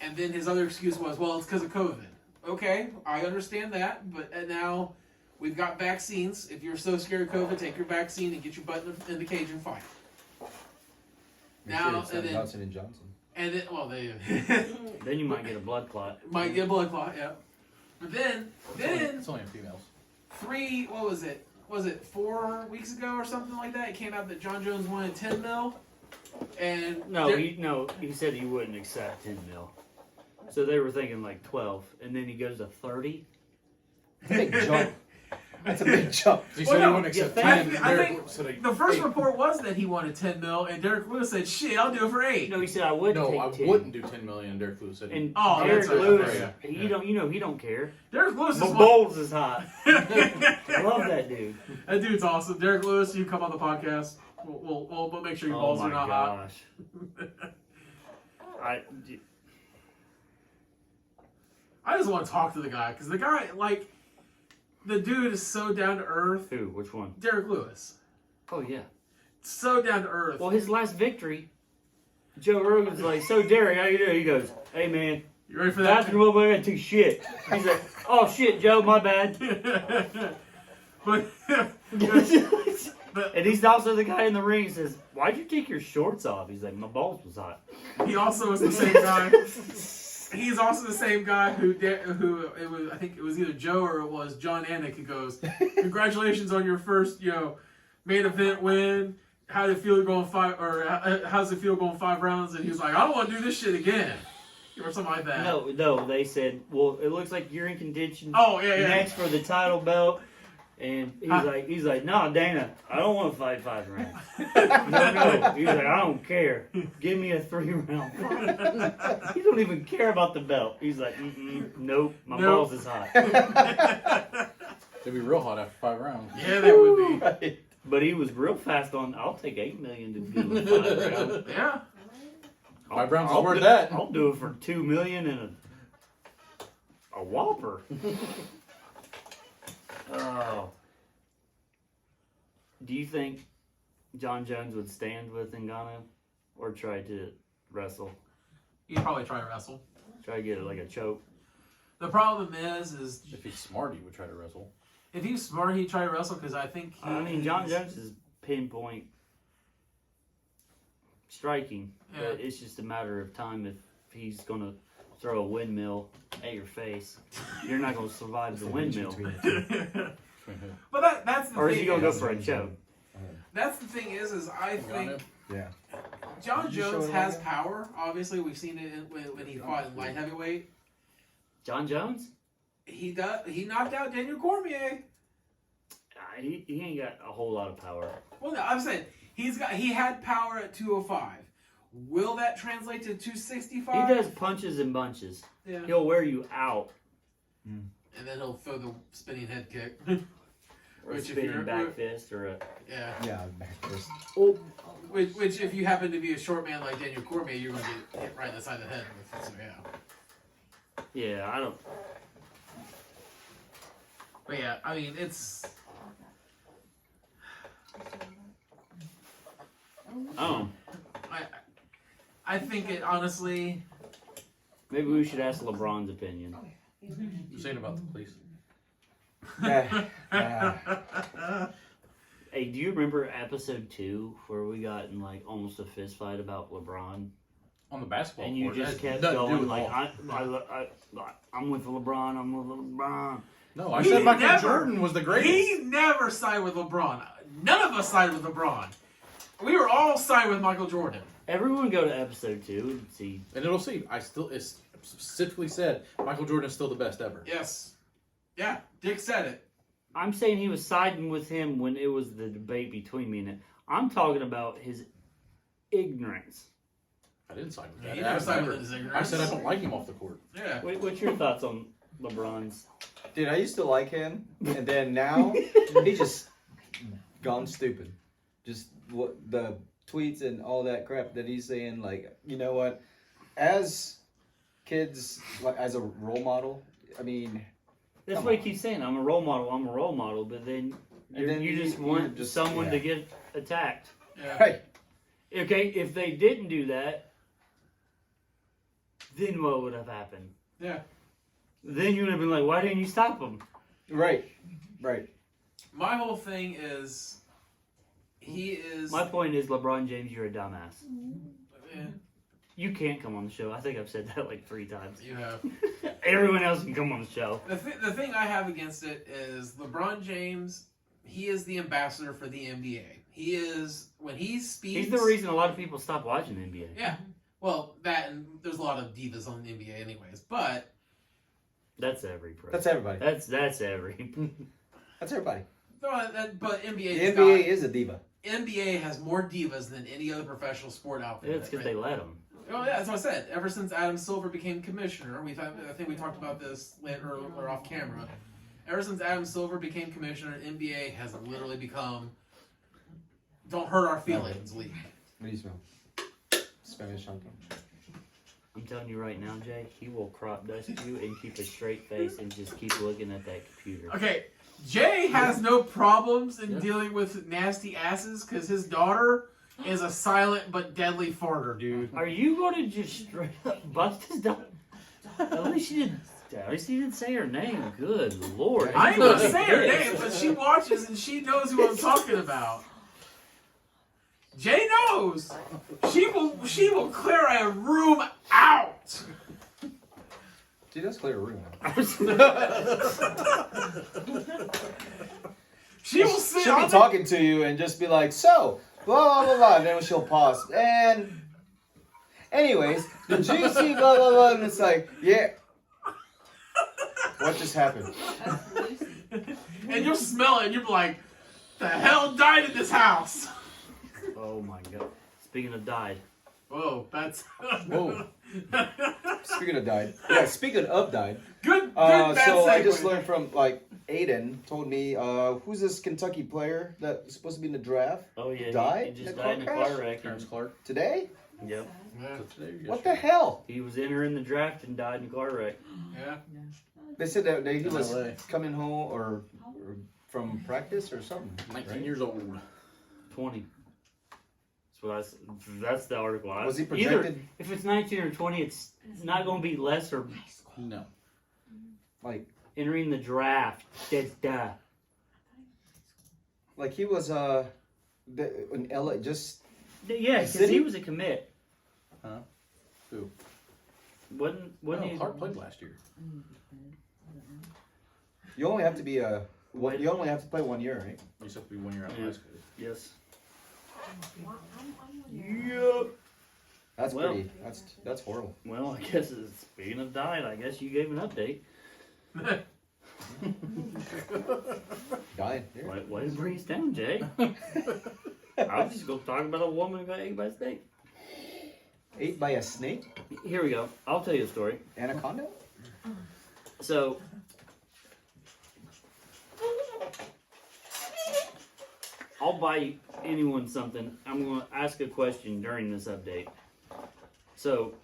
And then his other excuse was, well, it's because of COVID. Okay, I understand that, but now we've got vaccines. If you're so scared of COVID, take your vaccine and get your butt in the cage and fight. Now, and then Johnson & Johnson. And then, well, then you might get a blood clot. Might get a blood clot, yeah. But then it's only in females. What was it? Was it 4 weeks ago or something like that? It came out that Jon Jones wanted 10 mil, and he said he wouldn't accept 10 mil. So they were thinking like 12, and then he goes to 30. Big jump. That's a big jump. He said he wouldn't accept 10. I think the first report was that he wanted 10 mil, and Derrick Lewis said, "Shit, I'll do it for 8." No, he said I would. No, take I 10. wouldn't do 10 million. Derrick Lewis said. And Derrick Lewis, he don't care. Derrick Lewis is Bowls is hot. I love that dude. That dude's awesome. Derrick Lewis, you come on the podcast. We'll make sure your balls are not hot. I just want to talk to the guy because the guy, like, the dude is so down to earth. Who? Which one? Derrick Lewis. Oh yeah. So down to earth. Well, his last victory, Joe Rogan's like, "So Derrick, how you doing?" He goes, "Hey man, you ready for that?" That's what I got to shit. He's like, "Oh shit, Joe, my bad." And he's also the guy in the ring who says, "Why'd you take your shorts off?" He's like, "My balls was hot." He also is the same guy. He's also the same guy who it was. I think it was either Joe or it was John Anik who goes, "Congratulations on your first, main event win. How did it feel going 5 or how's it feel going 5 rounds?" And he was like, "I don't want to do this shit again," or something like that. No, they said, "Well, it looks like you're in contention. Oh yeah. Next for the title belt." And he's like, "Nah, Dana, I don't want to fight 5 rounds. No. He's like, "I don't care. Give me a 3-round fight." He don't even care about the belt. He's like, "Nope, my balls is hot." They'd be real hot after 5 rounds. Yeah, they would be. Right. But he was real fast on. I'll take $8 million to give him 5 rounds. Yeah. 5 rounds is worth that. I'll do it for $2 million and a Whopper. Oh. Do you think Jon Jones would stand with Ngannou or try to wrestle? He'd probably try to wrestle. Try to get it like a choke? The problem is If he's smart, he would try to wrestle. if he's smart, he'd try to wrestle because I think Jon Jones is pinpoint striking. Yeah. But it's just a matter of time if he's going to throw a windmill at your face. You're not going to survive the windmill. But that's the thing. Or is he going to go for a choke? That's the thing is I think Yeah. Jon Did you show Jones it has again? power. Obviously, we've seen it when he fought in light heavyweight. Jon Jones? He knocked out Daniel Cormier. He ain't got a whole lot of power. Well, no, I'm saying he had power at 205. Will that translate to 265? He does punches and bunches. Yeah. He'll wear you out. And then he'll throw the spinning head kick. Or a Which if spinning you're- back fist or a... Yeah. Yeah, back first. Which if you happen to be a short man like Daniel Cormier, you're going to get hit right in the side of the head with. So yeah. Yeah, I don't... But yeah, I mean, it's... Oh. I think it honestly... Maybe we should ask LeBron's opinion. You're saying about the police. Yeah. Hey, do you remember episode 2 where we got in like almost a fist fight about LeBron? On the basketball And you court. just That kept has nothing to do going with like, ball. I'm with LeBron, I'm with LeBron. No, I He said Michael never- Jordan was the greatest. He never sided with LeBron. None of us sided with LeBron. We were all siding with Michael Jordan. Everyone go to episode 2 and see. And it'll see. It's specifically said Michael Jordan is still the best ever. Yes. Yeah, Dick said it. I'm saying he was siding with him when it was the debate between me and him. I'm talking about his ignorance. I didn't side with that. He never sided Never. with his ignorance. I said I don't like him off the court. Yeah. What's your thoughts on LeBron's? Dude, I used to like him, and then now he just gone stupid. Just what the tweets and all that crap that he's saying, like, you know what? As kids, like, as a role model, I mean, That's what he keeps saying. I'm a role model, but then you just want someone to get attacked. Yeah. right? Okay, if they didn't do that, then what would have happened? Yeah. Then you would have been like, why didn't you stop him? Right. My whole thing is, he is. My point is, LeBron James, you're a dumbass. Yeah, You can't come on the show. I think I've said that like 3 times. you have. Everyone else can come on the show. The thing I have against it is LeBron James, he is the ambassador for the NBA. He is, when he speaks... He's the reason a lot of people stop watching the NBA. Yeah. Well, that, and there's a lot of divas on the NBA anyways, but... That's every pro. That's everybody. That's every. That's everybody. But NBA... The NBA is a diva. NBA has more divas than any other professional sport out there. It's because they let them. Oh yeah, that's what I said. Ever since Adam Silver became commissioner, I think we talked about this later or off camera. Ever since Adam Silver became commissioner, NBA has literally become "don't hurt our feelings" league. What do you smell? Spanish something. I'm telling you right now, Jay, he will crop dust you and keep a straight face and just keep looking at that computer. Okay, Jay has no problems in dealing with nasty asses because his daughter is a silent but deadly farter, dude. Are you going to just straight up bust his dog? At least he didn't say her name. Good Lord. I ain't gonna say her name, but she watches and she knows who I'm talking about. Jay knows. She will clear a room out. She does clear a room. She will sit She'll on be talking to you and just be like, so, blah, blah, blah, blah. And then she'll pause. And anyways, did you see blah, blah, blah? And it's like, yeah. What just happened? and you'll smell it and you'll be like, the hell died in this house? Oh my God. Speaking of died. Whoa, that's... Whoa. Speaking of died. Yeah, speaking of died. Good bad so segue. I just learned from, like, Aiden told me, who's this Kentucky player that's supposed to be in the draft? Oh yeah. Died? He just In a died in a car car crash? wreck. Terrence Clark. Today? Yep. What the hell? He was entering the draft and died in a car wreck. Yeah. They said that he was LA. coming home or from practice or something. 19 right? years old. 20. That's the article. Was he Either, projected? if it's 19 or 20, it's not going to be less or No. Like entering the draft. That's duh. Like he was in LA just Yeah, because City? he was a commit. Huh? Who? Wasn't No, he? Clark played last year. you only have to be you only have to play 1 year, right? He's supposed to be 1 year out of Yeah. high school. Yes. Yeah. That's Well- pretty. That's horrible. Well, I guess speaking of died, I guess you gave an update. Died. Yeah. Why did you bring us down, Jay? I was just going to talk about a woman who got ate by a snake. Ate by a snake? Here we go. I'll tell you a story. Anaconda? So, I'll buy anyone something. I'm going to ask a question during this update. So,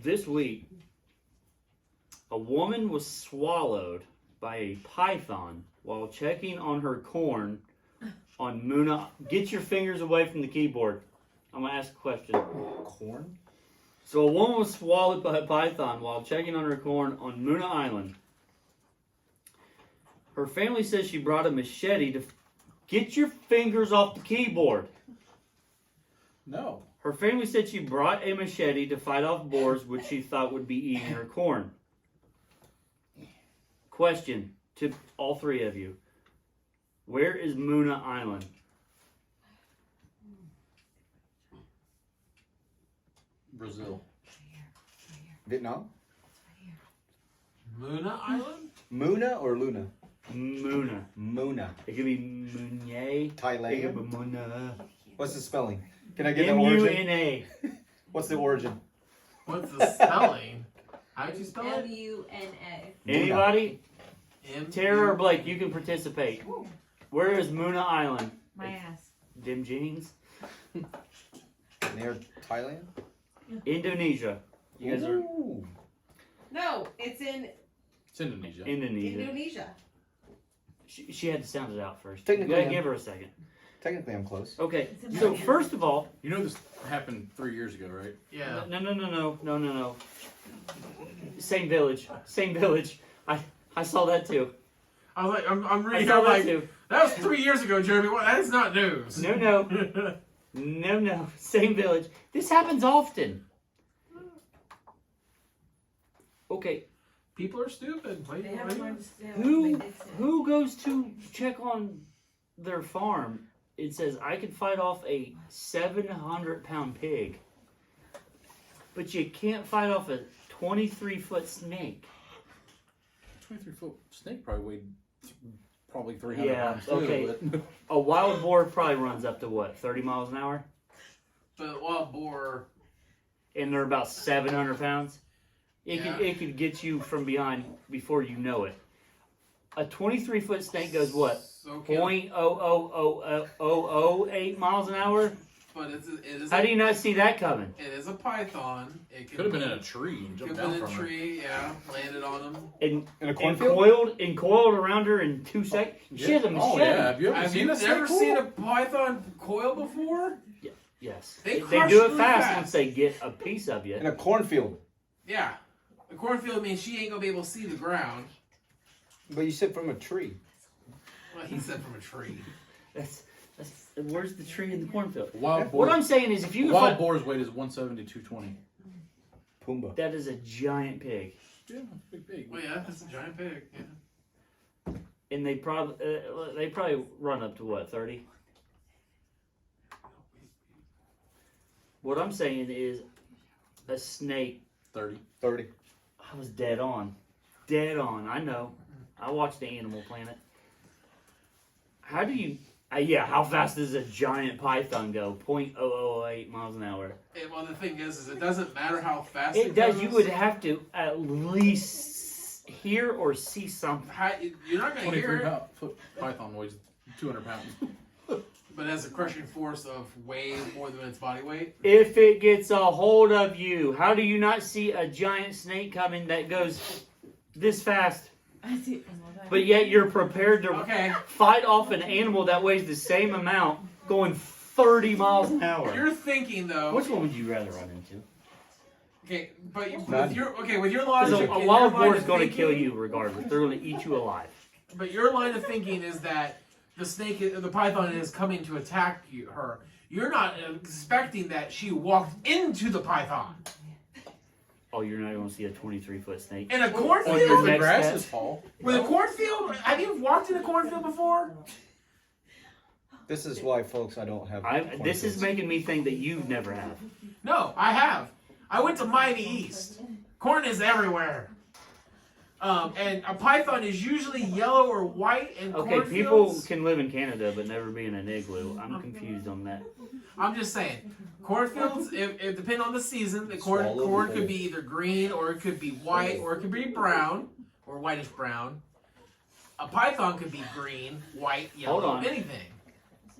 this week, a woman was swallowed by a python while checking on her corn on Muna. Get your fingers away from the keyboard. I'm going to ask a question. Corn? So, a woman was swallowed by a python while checking on her corn on Muna Island. Her family says she brought a machete to get your fingers off the keyboard. No. Her family said she brought a machete to fight off boars, which she thought would be eating her corn. Question to all three of you. Where is Muna Island? Brazil. Vietnam? Muna Island? Muna or Luna? Muna. Muna. It could be Munye. It could Thailand? be Muna. What's the spelling? Can I get the origin? M-U-N-A. What's the origin? What's the spelling? How'd you spell it? Muna. Anybody? M- Tara or Blake, you can participate. Where is Muna Island? My ass. Dim jeans? Near Thailand? Indonesia. You guys are Ooh. No, it's in It's Indonesia. Indonesia. She had to sound it out first. Technically, You gotta I'm- give her a second. Technically, I'm close. Okay, so first of all, You know this happened 3 years ago, right? Yeah. no. Same village. I saw that too. I was like, I'm I reading. saw I'm that like, too. that was 3 years ago, Jeremy. What? That is not news. No. Same village. This happens often. Okay, People are stupid. Wait, They have wait. one. who goes to check on their farm? It says I could fight off a 700-pound pig, but you can't fight off a 23-foot snake. 23-foot snake probably weighed probably 300 Yeah, pounds too. okay. But A wild boar probably runs up to what, 30 miles an hour? But wild boar. And they're about 700 pounds. Yeah. It could get you from behind before you know it. A 23-foot snake goes what? Okay. 0.00008 miles an hour? But it is. How do you not see that coming? It is a python. It could have been in a tree and Could jumped have down been in a from it. tree. Yeah, landed on him. And In a cornfield? coiled around her in 2 seconds. She has a machete. Oh yeah, have you ever Have seen you a snake never coil? seen a python coil before? Yes. They They crush do it really fast fast. once they get a piece of you. In a cornfield. Yeah. A cornfield means she ain't gonna be able to see the ground. But you said from a tree. Well, he said from a tree. That's where's the tree in the cornfield? Wild boar. What I'm saying is, if you can Wild find, boar's weight is 170 220. Pumbaa. that is a giant pig, Yeah, big. Well, yeah, that's a giant pig. Yeah. and they probably run up to what, 30? What I'm saying is, a snake. 30. 30. I was dead on. Dead on. I know. I watched the Animal Planet. How do you? How fast does a giant python go? 0.008 miles an hour. Well, the thing is it doesn't matter how fast It does. goes. You would have to at least hear or see something. You're not gonna hear 23 it, foot python weighs 200 pounds. but has a crushing force of way more than its body weight. If it gets a hold of you, how do you not see a giant snake coming that goes this fast? I see. But yet you're prepared to Okay, fight off an animal that weighs the same amount going 30 miles an hour. you're thinking though. Which one would you rather run into? Okay, but None. with your Because logic, a and wild your line boar is of going to thinking- kill you regardless. They're going to eat you alive. But your line of thinking is that the python is coming to attack her. You're not expecting that she walked into the python. Oh, you're not going to see a 23-foot snake? In a On your cornfield? If the next grass step. is tall. With a cornfield? Have you walked in a cornfield before? This is why, folks, I don't have. This is cornfields. making me think that you never have. No, I have. I went to Miami East. Corn is everywhere. And a python is usually yellow or white and Okay, people cornfields. can live in Canada but never be in an igloo. I'm confused on that. I'm just saying, cornfields. If depending on the season, the corn Swallow the could whole. be either green or it could be white or it could be brown or whitish brown. A python could be green, white, yellow, Hold on. anything.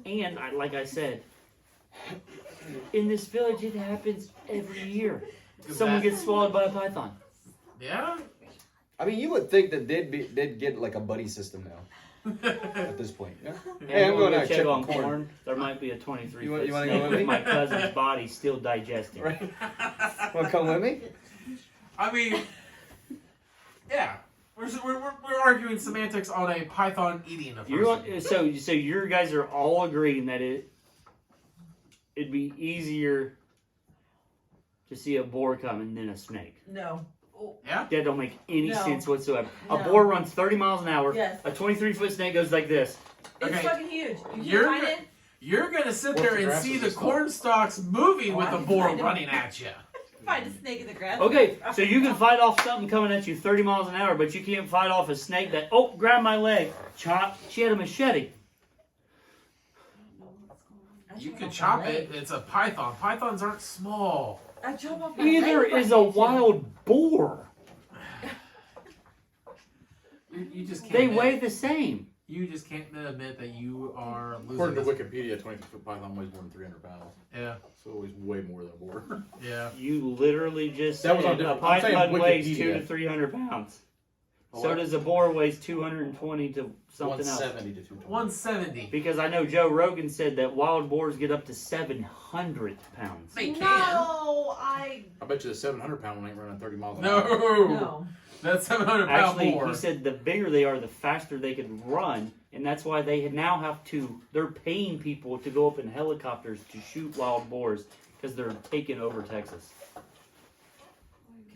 And like I said, in this village it happens every year. Someone gets swallowed by a python. Yeah. I mean, you would think that they'd get like a buddy system now at this point. Yeah. And Hey, I'm when going we to check check on corn. corn. There might be a 23-foot You wanna snake go with with me? my cousin's body still digesting. Right. Want to come with me? I mean, yeah. We're arguing semantics on a python eating a person. So your guys are all agreeing that it'd be easier to see a boar coming than a snake. No. Yeah. That don't make any No. sense whatsoever. A No. boar runs 30 miles an hour. Yes. A 23-foot snake goes like this. It's Okay. fucking huge. You You're can find go- it. You're gonna sit What's there the and grass see is the this corn stalks moving Oh, with I a can boar find 'em. running at you. Find a snake in the grass. Okay, so you can fight off something coming at you 30 miles an hour, but you can't fight off a snake that, grab my leg. Chop. She had a machete. You can chop it. It's a python. Pythons aren't small. I chop off my Either leg is if I a need to. wild boar. You just can't. They admit weigh it. the same. You just can't admit that you are losing. According to this- Wikipedia, 20-foot python weighs more than 300 pounds. Yeah, So it weighs way more than a boar. yeah. You literally just That was said on a different- I'm saying python weighs Wikipedia. 200 to 300 pounds. So What? does a boar weighs 220 to something else. 170 to 220. 170. Because I know Joe Rogan said that wild boars get up to 700 pounds. They can. No, I I bet you the 700-pound one ain't running 30 miles an No. hour. no. That's 700 pound Actually, boar. he said the bigger they are, the faster they can run, and that's why they now have to. They're paying people to go up in helicopters to shoot wild boars because they're taking over Texas. Can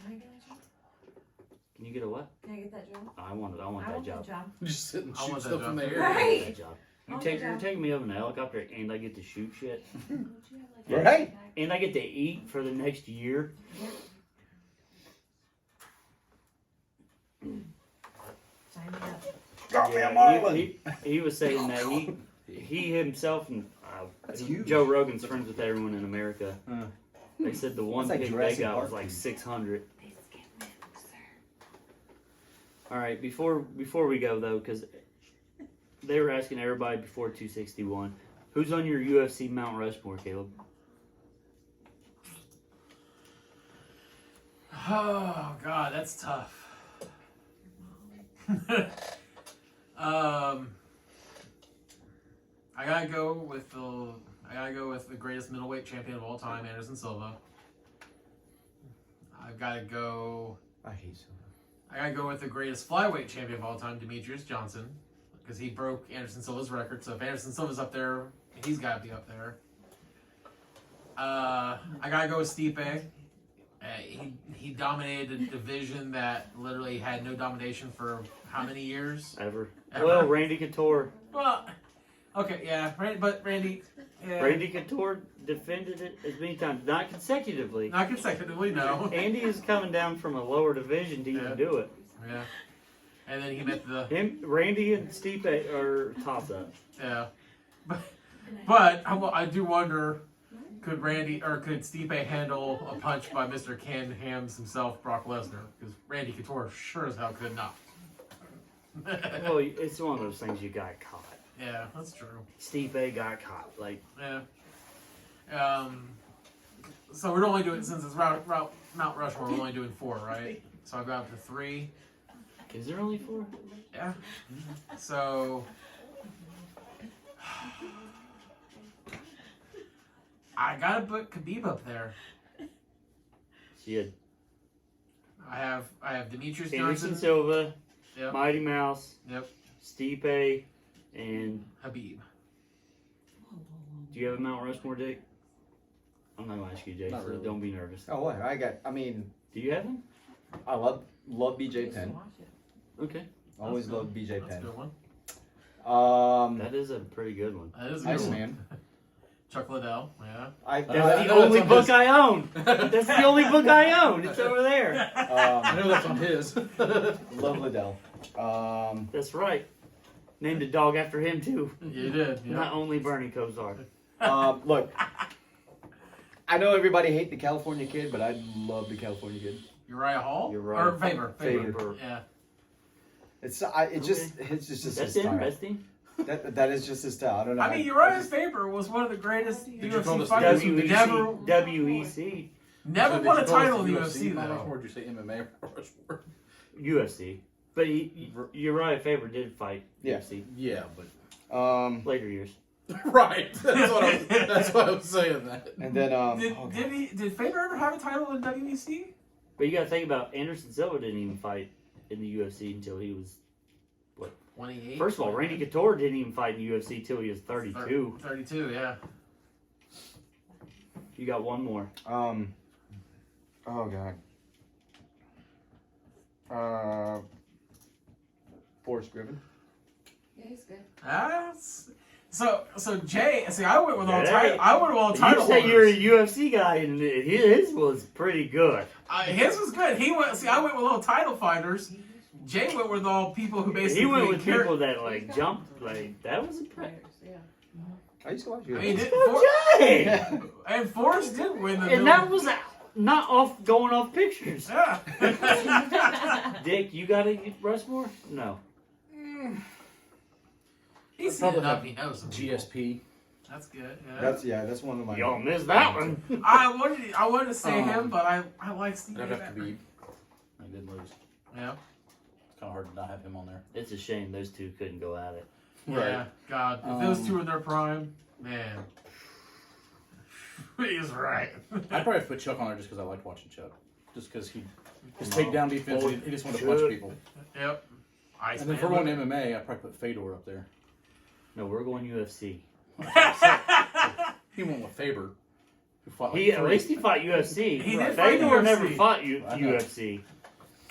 I get that job? Can you get a what? Can I get that job? I want I that want job. that job. Just sit and I shoot want that stuff in the job. air. I want Right. that job. I want that You're job. taking me up in a helicopter, and I get to shoot shit, Right? and I get to eat for the next year. Sign me up. Got me a Yeah, marlin. he was saying that he himself and That's huge. Joe Rogan's friends with everyone in America. Huh. They said the one That's like pig they Jurassic got was Park like pig. 600. They skip me, sir. All right, before we go though, because they were asking everybody before 261, who's on your UFC Mount Rushmore, Caleb? Oh God, that's tough. I gotta go with the greatest middleweight champion of all time, Anderson Silva. I've got to go. I hate Silva. I gotta go with the greatest flyweight champion of all time, Demetrius Johnson, because he broke Anderson Silva's record. So if Anderson Silva's up there, he's got to be up there. I gotta go with Stipe. He dominated a division that literally had no domination for how many years? Ever? Ever. Well, Randy Couture. Well, okay, yeah, but Randy, yeah, Randy Couture defended it as many times, not consecutively. not consecutively, no. Andy is coming down from a lower division to Yeah. even do it. Yeah, and then he met the Randy and Stipe are toss up. yeah, but I do wonder. Could Stipe handle a punch by Mr. Canned Hams himself, Brock Lesnar? Because Randy Couture sure as hell could not. Well, it's one of those things you got caught. Yeah, that's true. Stipe got caught. Like, Yeah. So we're only doing, since it's Mount Rushmore, we're only doing 4, right? So I've got up to 3. is there only 4? Yeah. So I gotta put Khabib up there. She had I have Demetrius Anderson Johnson. Silva, Yep. Mighty Mouse, Yep. Stipe, and Khabib. do you have a Mount Rushmore, Dick? I'm not gonna ask you, Jay, Not so really. don't be nervous. Oh, what? I mean, Do you have him? I love BJ Penn. Okay, Always That's loved BJ That's a Penn. good one. that is a pretty good one. That is a good one. Iceman. Chuck Liddell. Yeah. That's I the know only that's on book I own. That's the only book I own. It's over there. I know that's on his. Love Liddell. That's right. Named a dog after him too. You did. Yeah. Not only Bernie Kosar. Look, I know everybody hate the California Kid, but I love the California Kid. Uriah Hall? You're right. Or Faber. Faber. Yeah. It's just That's his style. interesting. That is just his style. I don't know. I mean, Uriah Faber was one of the greatest Did you call UFC this fighters who WEC. never WEC. never So won a did you call title in the this UFC, Mount though. Rushmore, or did you say MMA Rushmore? UFC. But Uriah Faber did fight Yeah. UFC Yeah, but later years. right. That's what I was saying. That. and then Did Faber ever have a title in WEC? But you got to think about Anderson Silva didn't even fight in the UFC until he was 28. First of all, Randy Couture didn't even fight in the UFC till he was 32. 32, yeah. You got one more. oh god. Forrest Griffin. Yeah, he's good. So Jay, see, I went with all Hey. title. I went with all title You say you're a holders. UFC guy, and his was pretty good. His was good. I went with all title fighters. Jay went with all people who basically He went with carry- people that like jumped. Like that was impressive. Yeah. I used to watch I you. mean, Jay, and Forrest did win the. and that was not off going off pictures. Yeah. Dick, you got to get Rushmore? No. He's seen Probably enough. have He knows some people. GSP. That's good. That's one of my. Y'all missed that one. I wanted to say him, but I like Steve. I'd have to be. I did lose. Yeah. It's kind of hard to not have him on there. It's a shame those two couldn't go at it. Yeah. God, if those two in their prime, man. He's right. I'd probably put Chuck on there just because I liked watching Chuck. Just because his takedown defense, he just wanted to punch people. Yep. And then if we're going to MMA, I'd probably put Fedor up there. No, we're going UFC. He went with Faber. Who fought At least he fought UFC. He did fight Fedor UFC. never fought I know. UFC.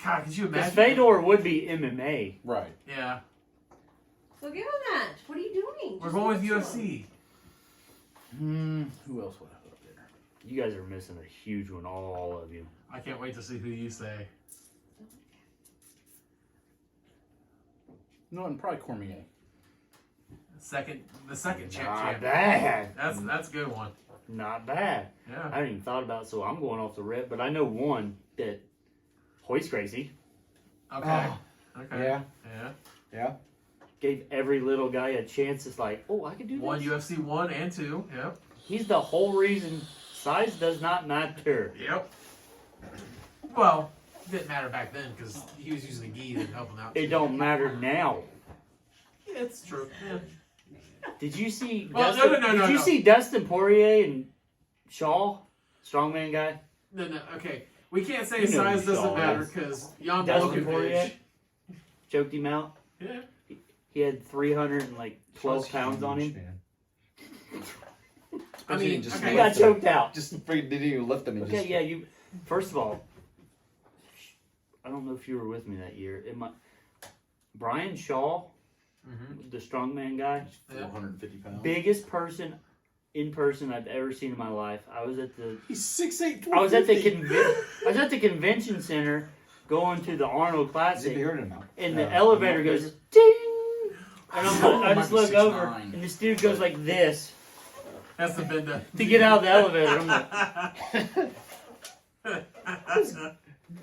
God, could you Because imagine? Fedor would be MMA. Right. Yeah. So give him that. What are you doing? We're Just going with answer UFC. Who else would I put up there? You guys are missing a huge one, all of you. I can't wait to see who you say. No, and probably Cormier. The second champ. Not bad. That's a good one. Not bad. Yeah. I haven't even thought about it, so I'm going off the rip. But I know one that Hoist Gracie Okay. Oh, Okay. yeah. Yeah. Yeah. gave every little guy a chance. It's like, oh, I could do this. One UFC 1 and 2. Yep. He's the whole reason size does not matter. Yep. Well, it didn't matter back then because he was using a gi to help him out. It don't matter now. Yeah, it's true. Yeah. Did you see? Well, Dustin, no, did you see Dustin Poirier and Shaw, strongman guy? No. Okay. We can't say You know size who doesn't Shaw matter is. because Jan Dustin Poirier Blachowicz. choked him out. Yeah. He had 312 pounds on him. I mean, just He got choked out. Just freaking didn't even lift him. Okay, yeah, you. First of all, I don't know if you were with me that year. Brian Shaw, Mm-hmm. the strongman guy, 450 pounds. biggest person in person I've ever seen in my life. I was at the He's 6'8", I was at the convention center going to the Arnold Classic, Zip heard him out. and the elevator goes ding, and I just look over, 6'9". and this dude goes like this That's the bend to get out of the elevator. I'm like,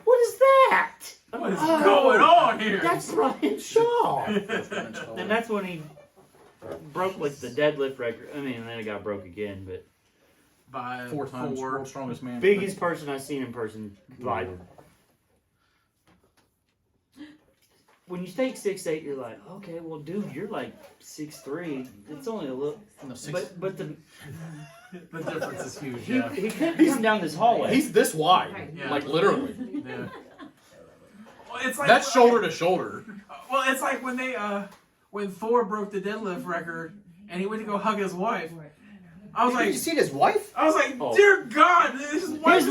what is that? I'm What is like, going on here? That's Brian Shaw. And that's when he broke like the deadlift record. I mean, then it got broke again, but By 4 times world's strongest man. biggest person I've seen in person by. When you take 6'8", you're like, okay, well, dude, you're like 6'3". It's only a little, No, six- but the The difference is huge. he Yeah. he couldn't come down this hallway. He's this wide, Yeah. like literally. Yeah. Well, it's like That's shoulder to shoulder. Well, it's like when they when Thor broke the deadlift record and he went to go hug his wife. I was Did like, you see his wife? oh. Dear God, his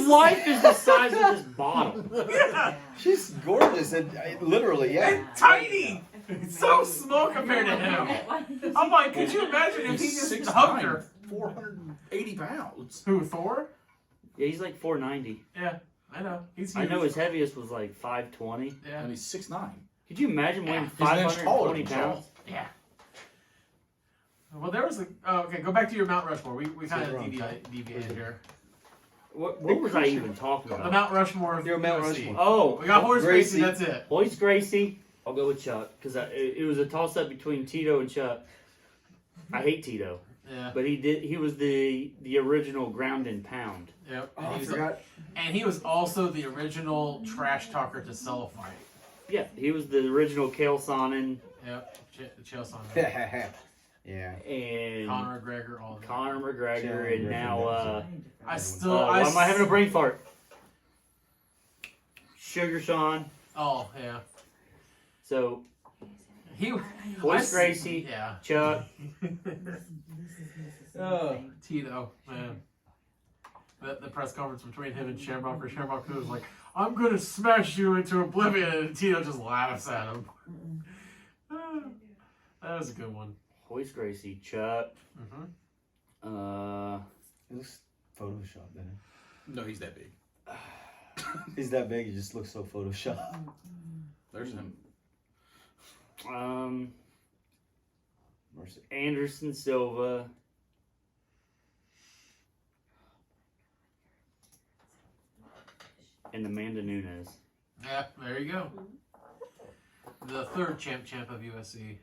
wife is the size of this bottle. yeah, She's gorgeous and literally, yeah. and tiny, so small compared to him. I'm like, could you imagine if he He's just hugged her? 480 pounds. Who, Thor? Yeah, he's like 490. Yeah, I know. He's huge. I know his heaviest was like 520. Yeah. And he's 6'9". Could you imagine weighing He's an inch taller 520 than Shaw. pounds? Yeah. Well, there was a. Oh, okay, go back to your Mount Rushmore. We kind we're of on deviated here. What was I even talking The about? Mount Rushmore of Your Mount UFC. Rushmore. Oh, We got Horace Gracie. Gracie. That's it. Hoist Gracie. I'll go with Chuck because it was a toss up between Tito and Chuck. I hate Tito, Yeah. but he was the original ground and pound. Yep. Oh, And, I he was, forgot. and he was also the original trash talker to sell a fight. Yeah, he was the original Kale Sonnen Yep. Chelsea. Yeah. and Conor McGregor. All that. Conor McGregor, Yeah, and now I still. why am I having a brain fart? Sugar Sean. Oh yeah. So He. Hoist Gracie, Yeah. Chuck. Oh, Tito, man. The press conference between him and Shamrock, where Shamrock was like, "I'm gonna smash you into oblivion," and Tito just laughs at him. That was a good one. Hoist Gracie, Chuck. Mm-hmm. It looks photoshopped, doesn't it? No, he's that big. He's that big, he just looks so photoshopped. There's him. Mercy. Anderson Silva. And Amanda Nunes. Yeah, there you go. The third champ of USC.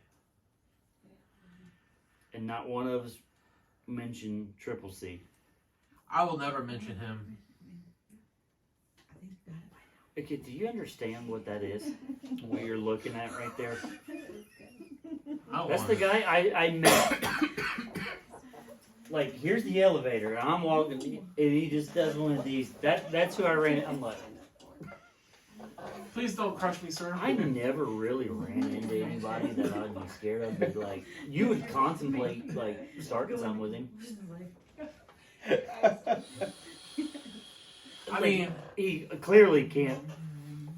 and not one of us mentioned Triple C. I will never mention him. Okay, do you understand what that is? What you're looking at right there? That's the guy I met. Like, here's the elevator, and I'm walking, and he just does one of these. That's who I ran. I'm like, Please don't crush me, sir. I never really ran into anybody that I'd be scared of, but like, you would contemplate like starting something with him. I mean, he clearly can't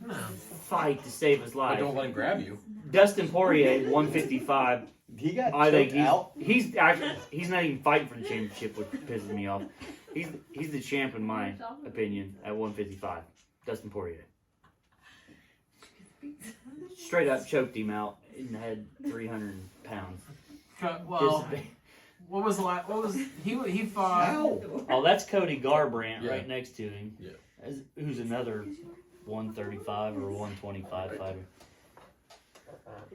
no. fight to save his But life. don't let him grab you. Dustin Poirier, 155. He got I think choked out. he's actually he's not even fighting for the championship, which pisses me off. He's the champ in my opinion at 155. Dustin Poirier. Straight up choked him out and had 300 pounds. Well, what was the last? What was he fought? Ow. Oh, that's Cody Garbrandt Yeah. right next to him. Yeah. Who's another 135 or 125 fighter.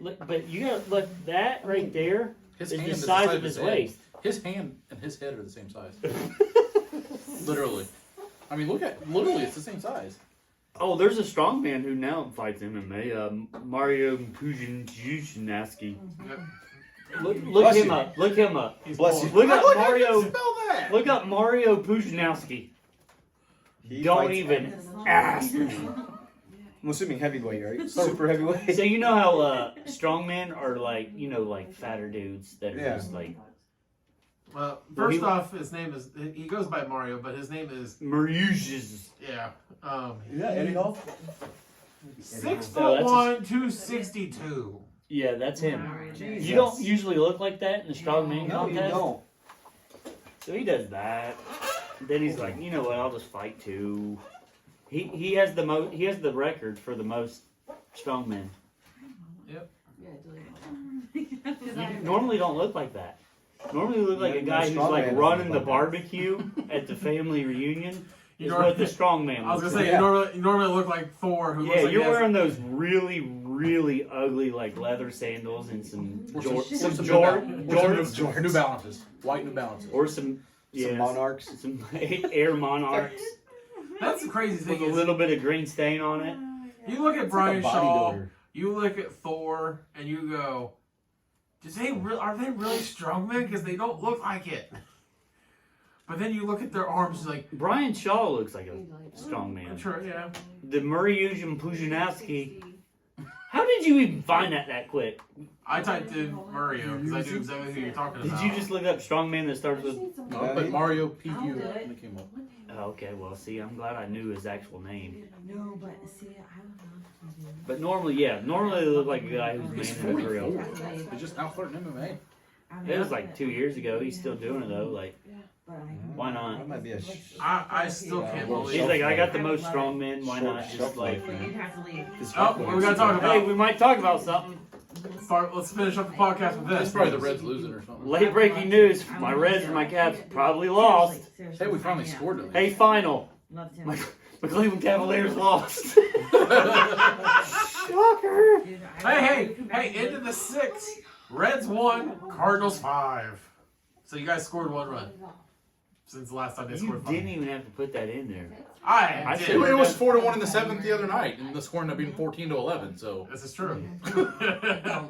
Look, but you gotta look, that right there His is hand the is size the of his head. waist. His hand and his head are the same size. Literally. I mean, literally, it's the same size. Oh, there's a strongman who now fights MMA, Mario Pujanowski. Look Bless him you. up. Look him up. Bless you. Look up Look, Mario. I can spell that. Look up Mario Pujanowski. He Don't fights- even ask me. I'm assuming heavyweight, right? Super heavyweight. So you know how strongmen are like, like fatter dudes that are Yeah. just like Well, first off, his name is he goes by Mario, but his name is Mariuses. yeah. Is that Eddie Hall? 6'1", So that's 262. Yeah, that's him. Jesus. You don't usually look like that in the strongman No, you contest. don't. So he does that. Then he's like, you know what? I'll just fight too. He has the record for the most strongmen. You normally don't look like that. Normally you look like a guy who's like strongman running doesn't the look like that. barbecue at the family reunion. You Is know- what the strongman I was looks gonna say like. you normally look like Thor, who Yeah, looks like you're he has- wearing those really, really ugly like leather sandals and some Or Jordans, New Balances. White New Balances. or some Some Monarchs. some Air Monarchs That's the crazy with thing a is little bit of green stain on it. you look at It's Brian like a Shaw, bodybuilder. you look at Thor, and you go, are they really strongmen? Because they don't look like it. But then you look at their arms, like, Brian Shaw looks like a strong man. sure, yeah. The Mariusz Pujanowski. How did you even find that quick? I typed in Mario because I knew exactly who you're talking Did about. you just look up strong man that starts with? No, I put Mario PU and it came up. Oh, okay, well, see, I'm glad I knew his actual name. No, but see, I don't know. But normally they look like a guy who's He's man in the grill. 44. He's just now flirting MMA. It was like 2 years ago. He's still doing it though. Like, why not? That might be a I still can't He's believe. like, I got the most strong men. Why not just shelf like? life, man. You have to leave. Oh, what we gotta talk Hey, about? we might talk about something. Let's finish up the podcast with It's this. probably the Reds losing or something. Late breaking news: my Reds and my Caps probably lost. Hey, we finally scored at Hey, least. final. Loved him. My Cleveland Cavaliers lost. Shocker. Hey, into the 6. Reds 1, Cardinals 5. So you guys scored 1 run since the last time they You scored 5. didn't even have to put that in there. I said did. It was 4-1 in the 7th the other night, and the score ended up being 14-11. So This is true.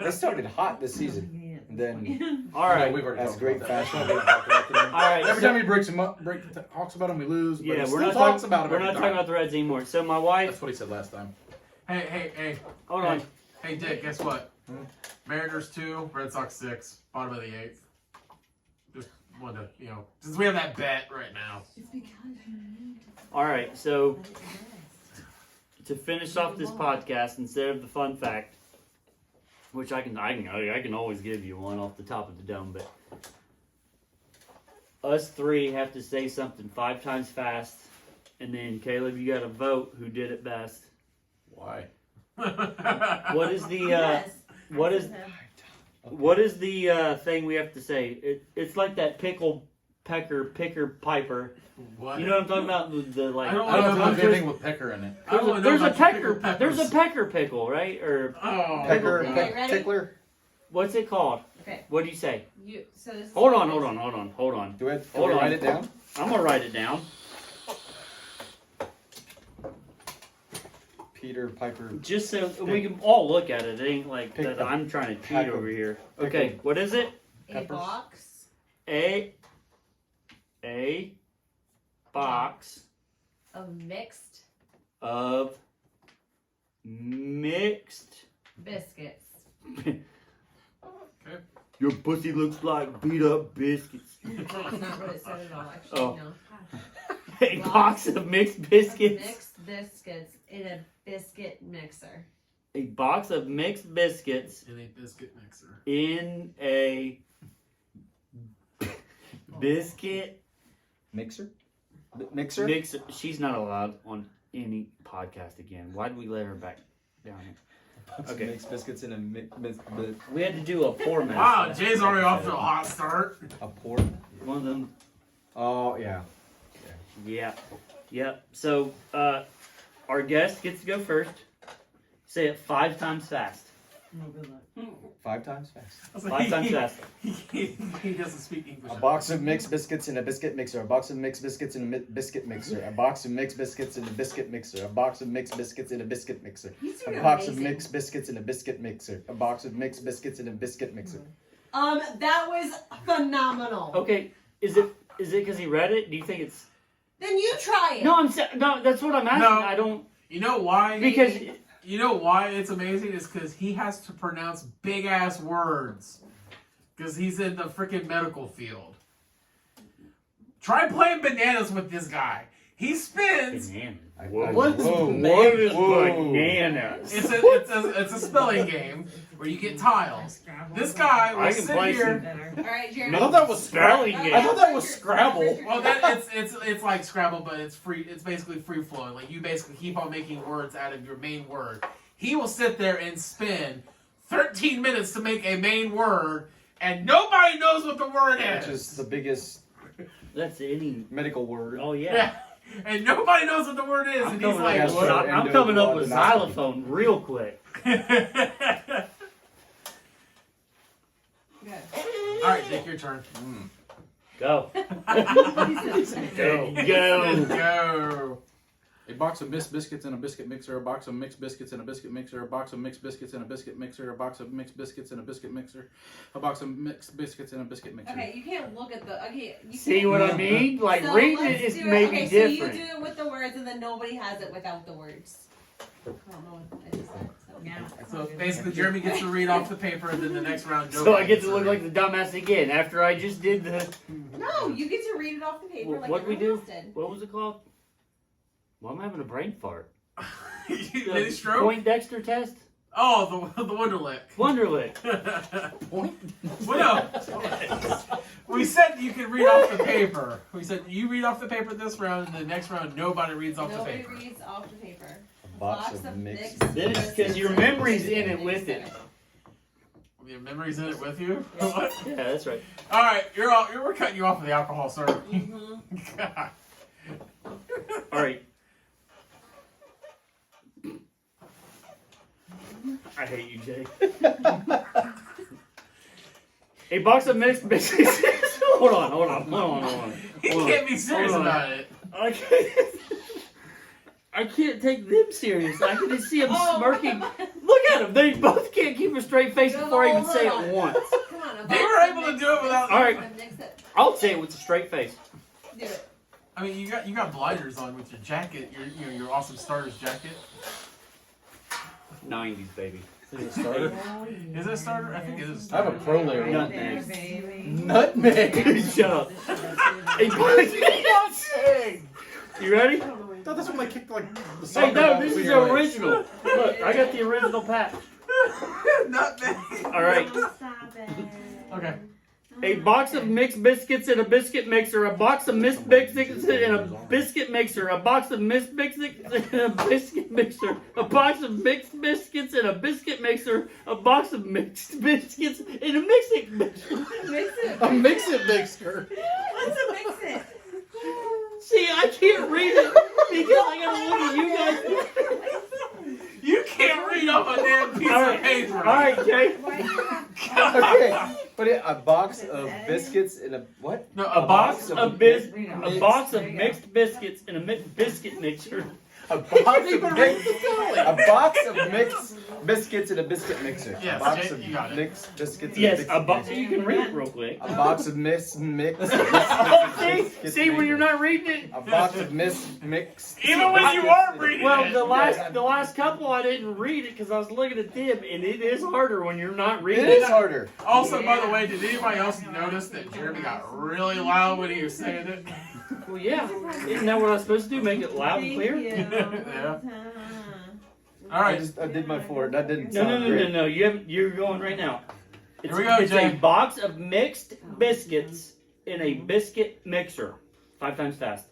They started hot this season, and then All right. we've already as talked great about that. fashion, we don't talk about them. All right. Every so- time he breaks him up, talks about him, we lose. But yeah, he we're still not talks talking about him. We're every not time. talking about the Reds anymore. So my wife. That's what he said last time. Hey. Hold on. Hey, Dick, guess what? Mariners 2, Red Sox 6, bottom of the 8th. Just wanted to, since we have that bet right now. All right. So to finish off this podcast, instead of the fun fact, which I can always give you one off the top of the dome, but us three have to say something 5 times fast, and then Caleb, you got to vote who did it best. Why? What is the what is the thing we have to say? It's like that picker piper. What? You know what I'm talking about? The like. I don't I don't know if There's- anything with Pecker in it. I don't know There's a about pecker. peppers. There's a pecker pickle, right? Or Oh. Pecker, Okay, ready? tickler. what's it called? Okay. What do you say? So this is Hold on. Do I have to write it down? I'm gonna write it down. Peter Piper. Just so we can all look at it. It ain't like Pick that the I'm trying to cheat pack of- over here. pick Okay, of- what is it? A Peppers. box A box of mixed of mixed. biscuits. Your pussy looks like beat up biscuits. That's not what it said at all, actually. Oh. No. A box of mixed biscuits. Mixed biscuits in a biscuit mixer. A box of mixed biscuits In a biscuit mixer. in a biscuit Mixer? Mixer? mixer. She's not allowed on any podcast again. Why did we let her back down here? Okay. Mix biscuits in a We had to do a pour mess. Wow, Jay's already off to a hot start. a pour. One of them. Oh yeah. Yep. So, our guest gets to go first. Say it 5 times fast. 5 times fast. I was like, 5 times fast. He doesn't speak English. A box of mixed biscuits in a biscuit mixer. A box of mixed biscuits in a biscuit mixer. A box of mixed biscuits in a biscuit mixer. A box of mixed biscuits in a biscuit mixer. He's A doing box of amazing. mixed biscuits in a biscuit mixer. A box of mixed biscuits in a biscuit mixer. That was phenomenal. Okay. Is it because he read it? Do you think it's? Then you try it. No, no. That's what I'm asking. No. I don't You know why? because You know why it's amazing? Is because he has to pronounce big ass words. Because he's in the freaking medical field. Try playing bananas with this guy. He spins. bananas. Whoa. What is Whoa. bananas? Whoa. Bananas. It's a spelling game where you get tiles. This guy I will can sit play here. All right, Jeremy. I thought that was Spelling Scrabble. game. I thought that was Scrabble. Well, it's like Scrabble, but it's free. It's basically free flowing. Like you basically keep on making words out of your main word. He will sit there and spin 13 minutes to make a main word, and nobody knows what the word Which is. is the biggest That's any. medical word. Oh yeah. Yeah. And nobody knows what the word is, I'm and he's coming, like, up with- what? I'm coming up with Endoblonostomy. xylophone real quick. Good. All right, Dick, your turn. Go. Go. Go. Let's go. A box of mixed biscuits in a biscuit mixer. A box of mixed biscuits in a biscuit mixer. A box of mixed biscuits in a biscuit mixer. A box of mixed biscuits in a biscuit mixer. A box of mixed biscuits in a biscuit mixer. Okay, you can't look at the. Okay, you See can't. what I mean? Like So reading let's it is do maybe okay, different. So you do it with the words, and then nobody has it without the words. I don't know what I just said. So. Yeah. So basically, Jeremy gets to read off the paper, and then the next round, So I nobody get gets to look like the dumbass again after I just did the. No, you get to read it off the paper Well, like what'd we everyone do? else did. What was it called? Well, I'm having a brain fart. Mini stroke? Poindexter test? Oh, the Wonderlic. Wonderlic. Well, no. We said you could read off the paper. We said you read off the paper this round, and the next round nobody reads off Nobody the paper. reads off the paper. A box of mixed. Then it's because your memory's in it with it. Your memory's in it with you. Yeah. What? Yeah, that's right. All right, we're cutting you off of the alcohol, sir. God. All right. I hate you, Jay. A box of mixed biscuits. Hold on. He Hold on. can't be serious Hold on. about it. I can't take them serious. I can just see them Oh, smirking. Look at them. They both can't keep a straight face before I even say it once. Come on, a They box were of able to mixed do it without- biscuits. All right. Mix it. I'll say it with a straight face. Do it. I mean, you got blinders on with your jacket, your awesome starter's jacket. 90s, baby. Is it starter? Is it a starter? I think it is a I have starter. a pro layer. Nutmeg. Nutmeg. Shut up. A box. You ready? I thought that's when they kicked like the Hey, soccer no, ball this through is your the legs. original. Look, I got the original pack. Nutmeg. All right. Stop it. Okay. A box of mixed biscuits in a biscuit mixer. A box of mixed biscuits in a biscuit mixer. A box of mixed biscuits in a biscuit mixer. A box of mixed biscuits in a biscuit mixer. A box of mixed biscuits in a mixing mixer. Mix it. A mix-it mixer. Let's mix it. See, I can't read it because I gotta look at you guys. You can't read off a damn piece All of right, paper. all right, Jay. Why do you have Okay. Put it a box of biscuits in a what? No, A box of mixed biscuits in a biscuit mixer. A box of mixed biscuits in a biscuit mixer. Yes, a box Jay, of you got it. mixed biscuits. Yes, in a box. mixer. You can read it real quick. A box of mixed. See when you're not reading it. A box of mixed. Even when you are reading Well, it. the last couple I didn't read it because I was looking at them, and it is harder when you're not reading It is harder. Also, by the way, did anybody else notice that Jeremy got really loud when he was saying it? Well, yeah. Isn't that what I was supposed to do? Make it loud and clear? Yeah. All I right. did my forward. That didn't No, sound great. no. You're going right now. It's, Here we go, it's Jay. a box of mixed biscuits in a biscuit mixer. 5 times fast.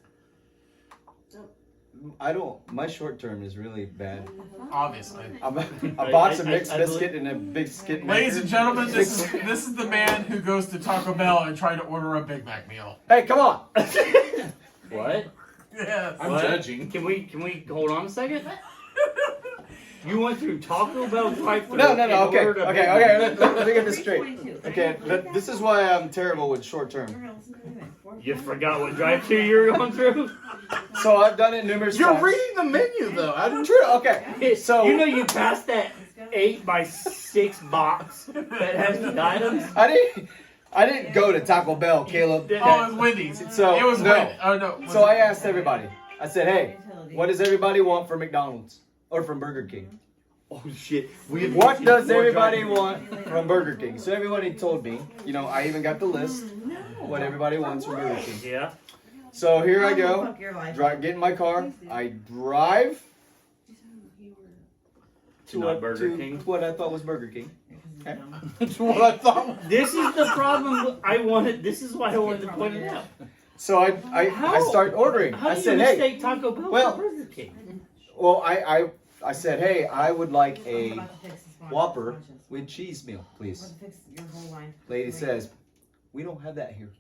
I don't. My short term is really bad. Obviously. A box of I mixed believe- biscuit and a biscuit. Ladies and gentlemen, this is the man who goes to Taco Bell and tries to order a Big Mac meal. Hey, come on! What? Yes. I'm What? judging. Can we hold on a second? You went through Taco Bell drive-thru. No. and Okay. ordered a Big Mac. Let me get this straight. Okay, this is why I'm terrible with short term. You forgot what drive-thru you were going through? So I've done it numerous You're times. reading the menu though. I didn't. True. Okay. So you know you passed that 8x6 box that has the items. I didn't go to Taco Bell, Caleb. Oh, it was Wendy's. So It was no. Wendy's. Oh, no. So I asked everybody. I said, "Hey, what does everybody want from McDonald's or from Burger King? Oh shit! What does everybody want from Burger King?" So everybody told me. You know, I even got the list. What everybody wants from Burger King. Yeah. So here I go. Get in my car. I drive To not Burger King. what I thought was Burger King. Okay. That's what I thought. This is the problem I wanted. This is why I wanted to point it out. So I start ordering. How I do said, you "Hey, mistake Taco Bell well, for Burger King? well, I said, "Hey, I would like a Whopper with cheese meal, please." Lady says, "We don't have that here."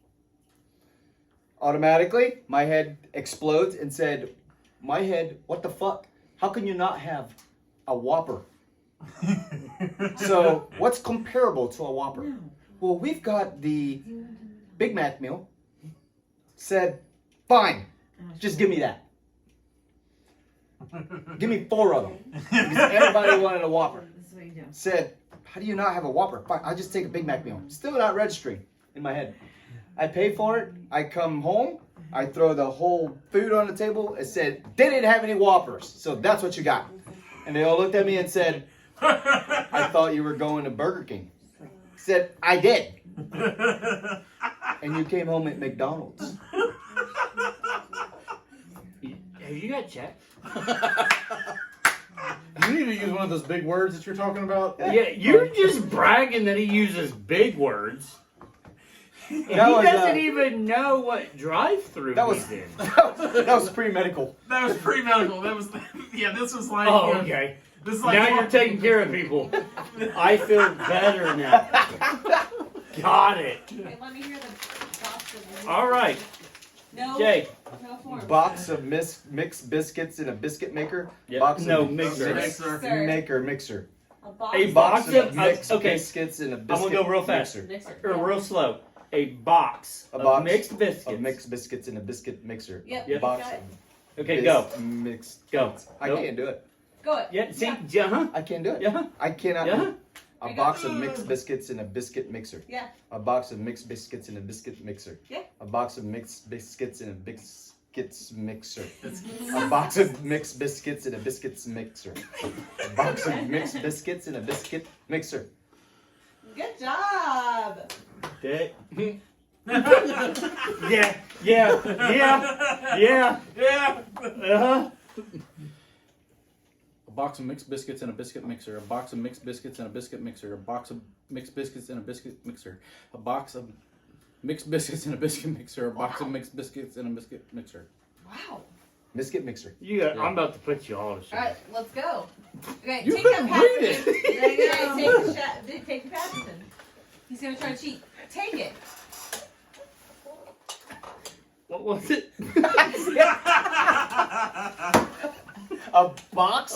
Automatically, my head explodes and said, "My head, what the fuck? How can you not have a Whopper?" So, what's comparable to a Whopper? Well, we've got the Big Mac meal. Said, "Fine, just give me that. Give me 4 of them." Because everybody wanted a Whopper. Said, "How do you not have a Whopper?" Fine, I'll just take a Big Mac meal. Still not registering in my head. I pay for it. I come home. I throw the whole food on the table. It said, "They didn't have any Whoppers, so that's what you got." And they all looked at me and said, "I thought you were going to Burger King." Said, "I did." And you came home at McDonald's. Have you got checked? You need to use one of those big words that you're talking about. Yeah, you're just bragging that he uses big words. And he That was, doesn't even know what drive-through that was- he's in. That was pre-medical. That was pre-medical. That was, yeah, this was like. Oh, okay. This is like. Now you're taking care of people. I feel better now. Got it. Okay, let me hear the box of All right, No. Jay. No form. Box of mixed biscuits in a biscuit maker. Yep. Box No, of mixer. mixer. A box. A Box box of of mixed okay. biscuits in a biscuit I'm gonna go real fast. mixer. Mixer. Or real slow. A box A of box mixed biscuits. Of mixed biscuits in a biscuit mixer. Yep. Yep. Box Got it. Okay, go. Mixed. Go. I Nope. can't do it. Go it. Yeah. See. Yeah. Uh-huh. I can't do it. Yeah. I cannot. Yeah. A You box go. of mixed biscuits in a biscuit mixer. Yeah. A box of mixed biscuits in a biscuit mixer. Yeah. A box of mixed biscuits in a biscuits mixer. A box of mixed biscuits in a biscuits mixer. A box of mixed biscuits in a biscuit mixer. Good job. Okay. Yeah. Yeah. Uh-huh. A box of mixed biscuits in a biscuit mixer. A box of mixed biscuits in a biscuit mixer. A box of mixed biscuits in a biscuit mixer. A box of mixed biscuits in a biscuit mixer. A box of mixed biscuits in a biscuit mixer. Wow. Biscuit mixer. You got. I'm about to put you all to shit. All right, let's go. Okay, You take couldn't that read Patterson. Okay, take the Patterson. He's gonna try to cheat. Take it. What was it? A box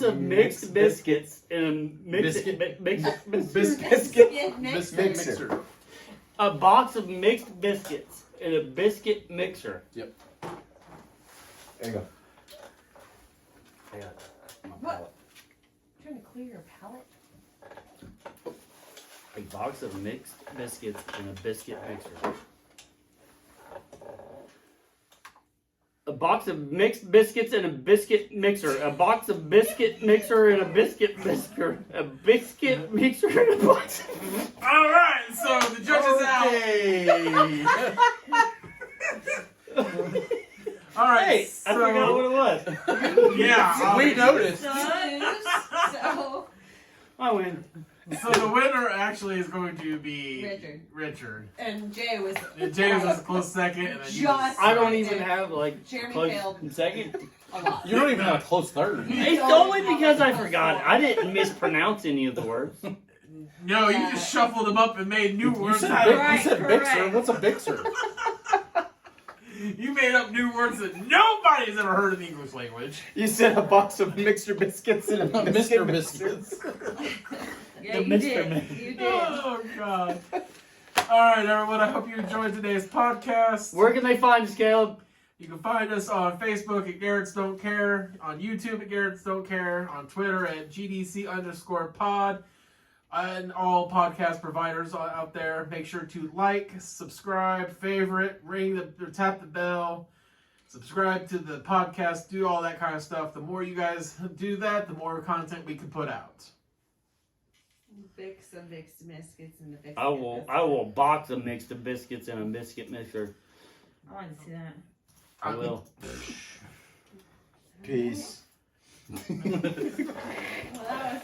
of mixed biscuits and a Biscuit. mixed Biscuit. Biscuit. Biscuit Mixer. mixer. a box of mixed biscuits in a biscuit mixer. There you go. I got my What? palate. Trying to clear your palate. A box of mixed biscuits in a biscuit mixer. A box of mixed biscuits in a biscuit mixer. A box of biscuit mixer in a biscuit mixer. A biscuit mixer in a box. All right, so the judges out. All right, Hey, I forgot what it was. Yeah, We noticed. So, I win. So the winner actually is going to be Richard. Richard. And Jay was. James was a close second, and then you Just- I don't even have like Jeremy close failed. second. A lot. You don't even have a close third. It's only because I forgot. I didn't mispronounce any of the words. No, you just shuffled them up and made new You words. said, out of Right, you said correct. Bixer. What's a Bixer? You made up new words that nobody's ever heard in the English language. You said a box of mixture biscuits and a biscuit Mr. mixer. Biscuits. Yeah, The you Mr. did. Man. You did. Oh, God. All right, everyone. I hope you enjoyed today's podcast. Where can they find us, Caleb? You can find us on Facebook at Garrett's Don't Care, on YouTube at Garrett's Don't Care, on Twitter at GDC_pod, and all podcast providers out there. Make sure to like, subscribe, favorite, tap the bell, subscribe to the podcast, do all that kind of stuff. The more you guys do that, the more content we can put out. Bix of mixed biscuits and the biscuit. I will box a mixed of biscuits in a biscuit mixer. I want to see that. I will. Peace. Well, that was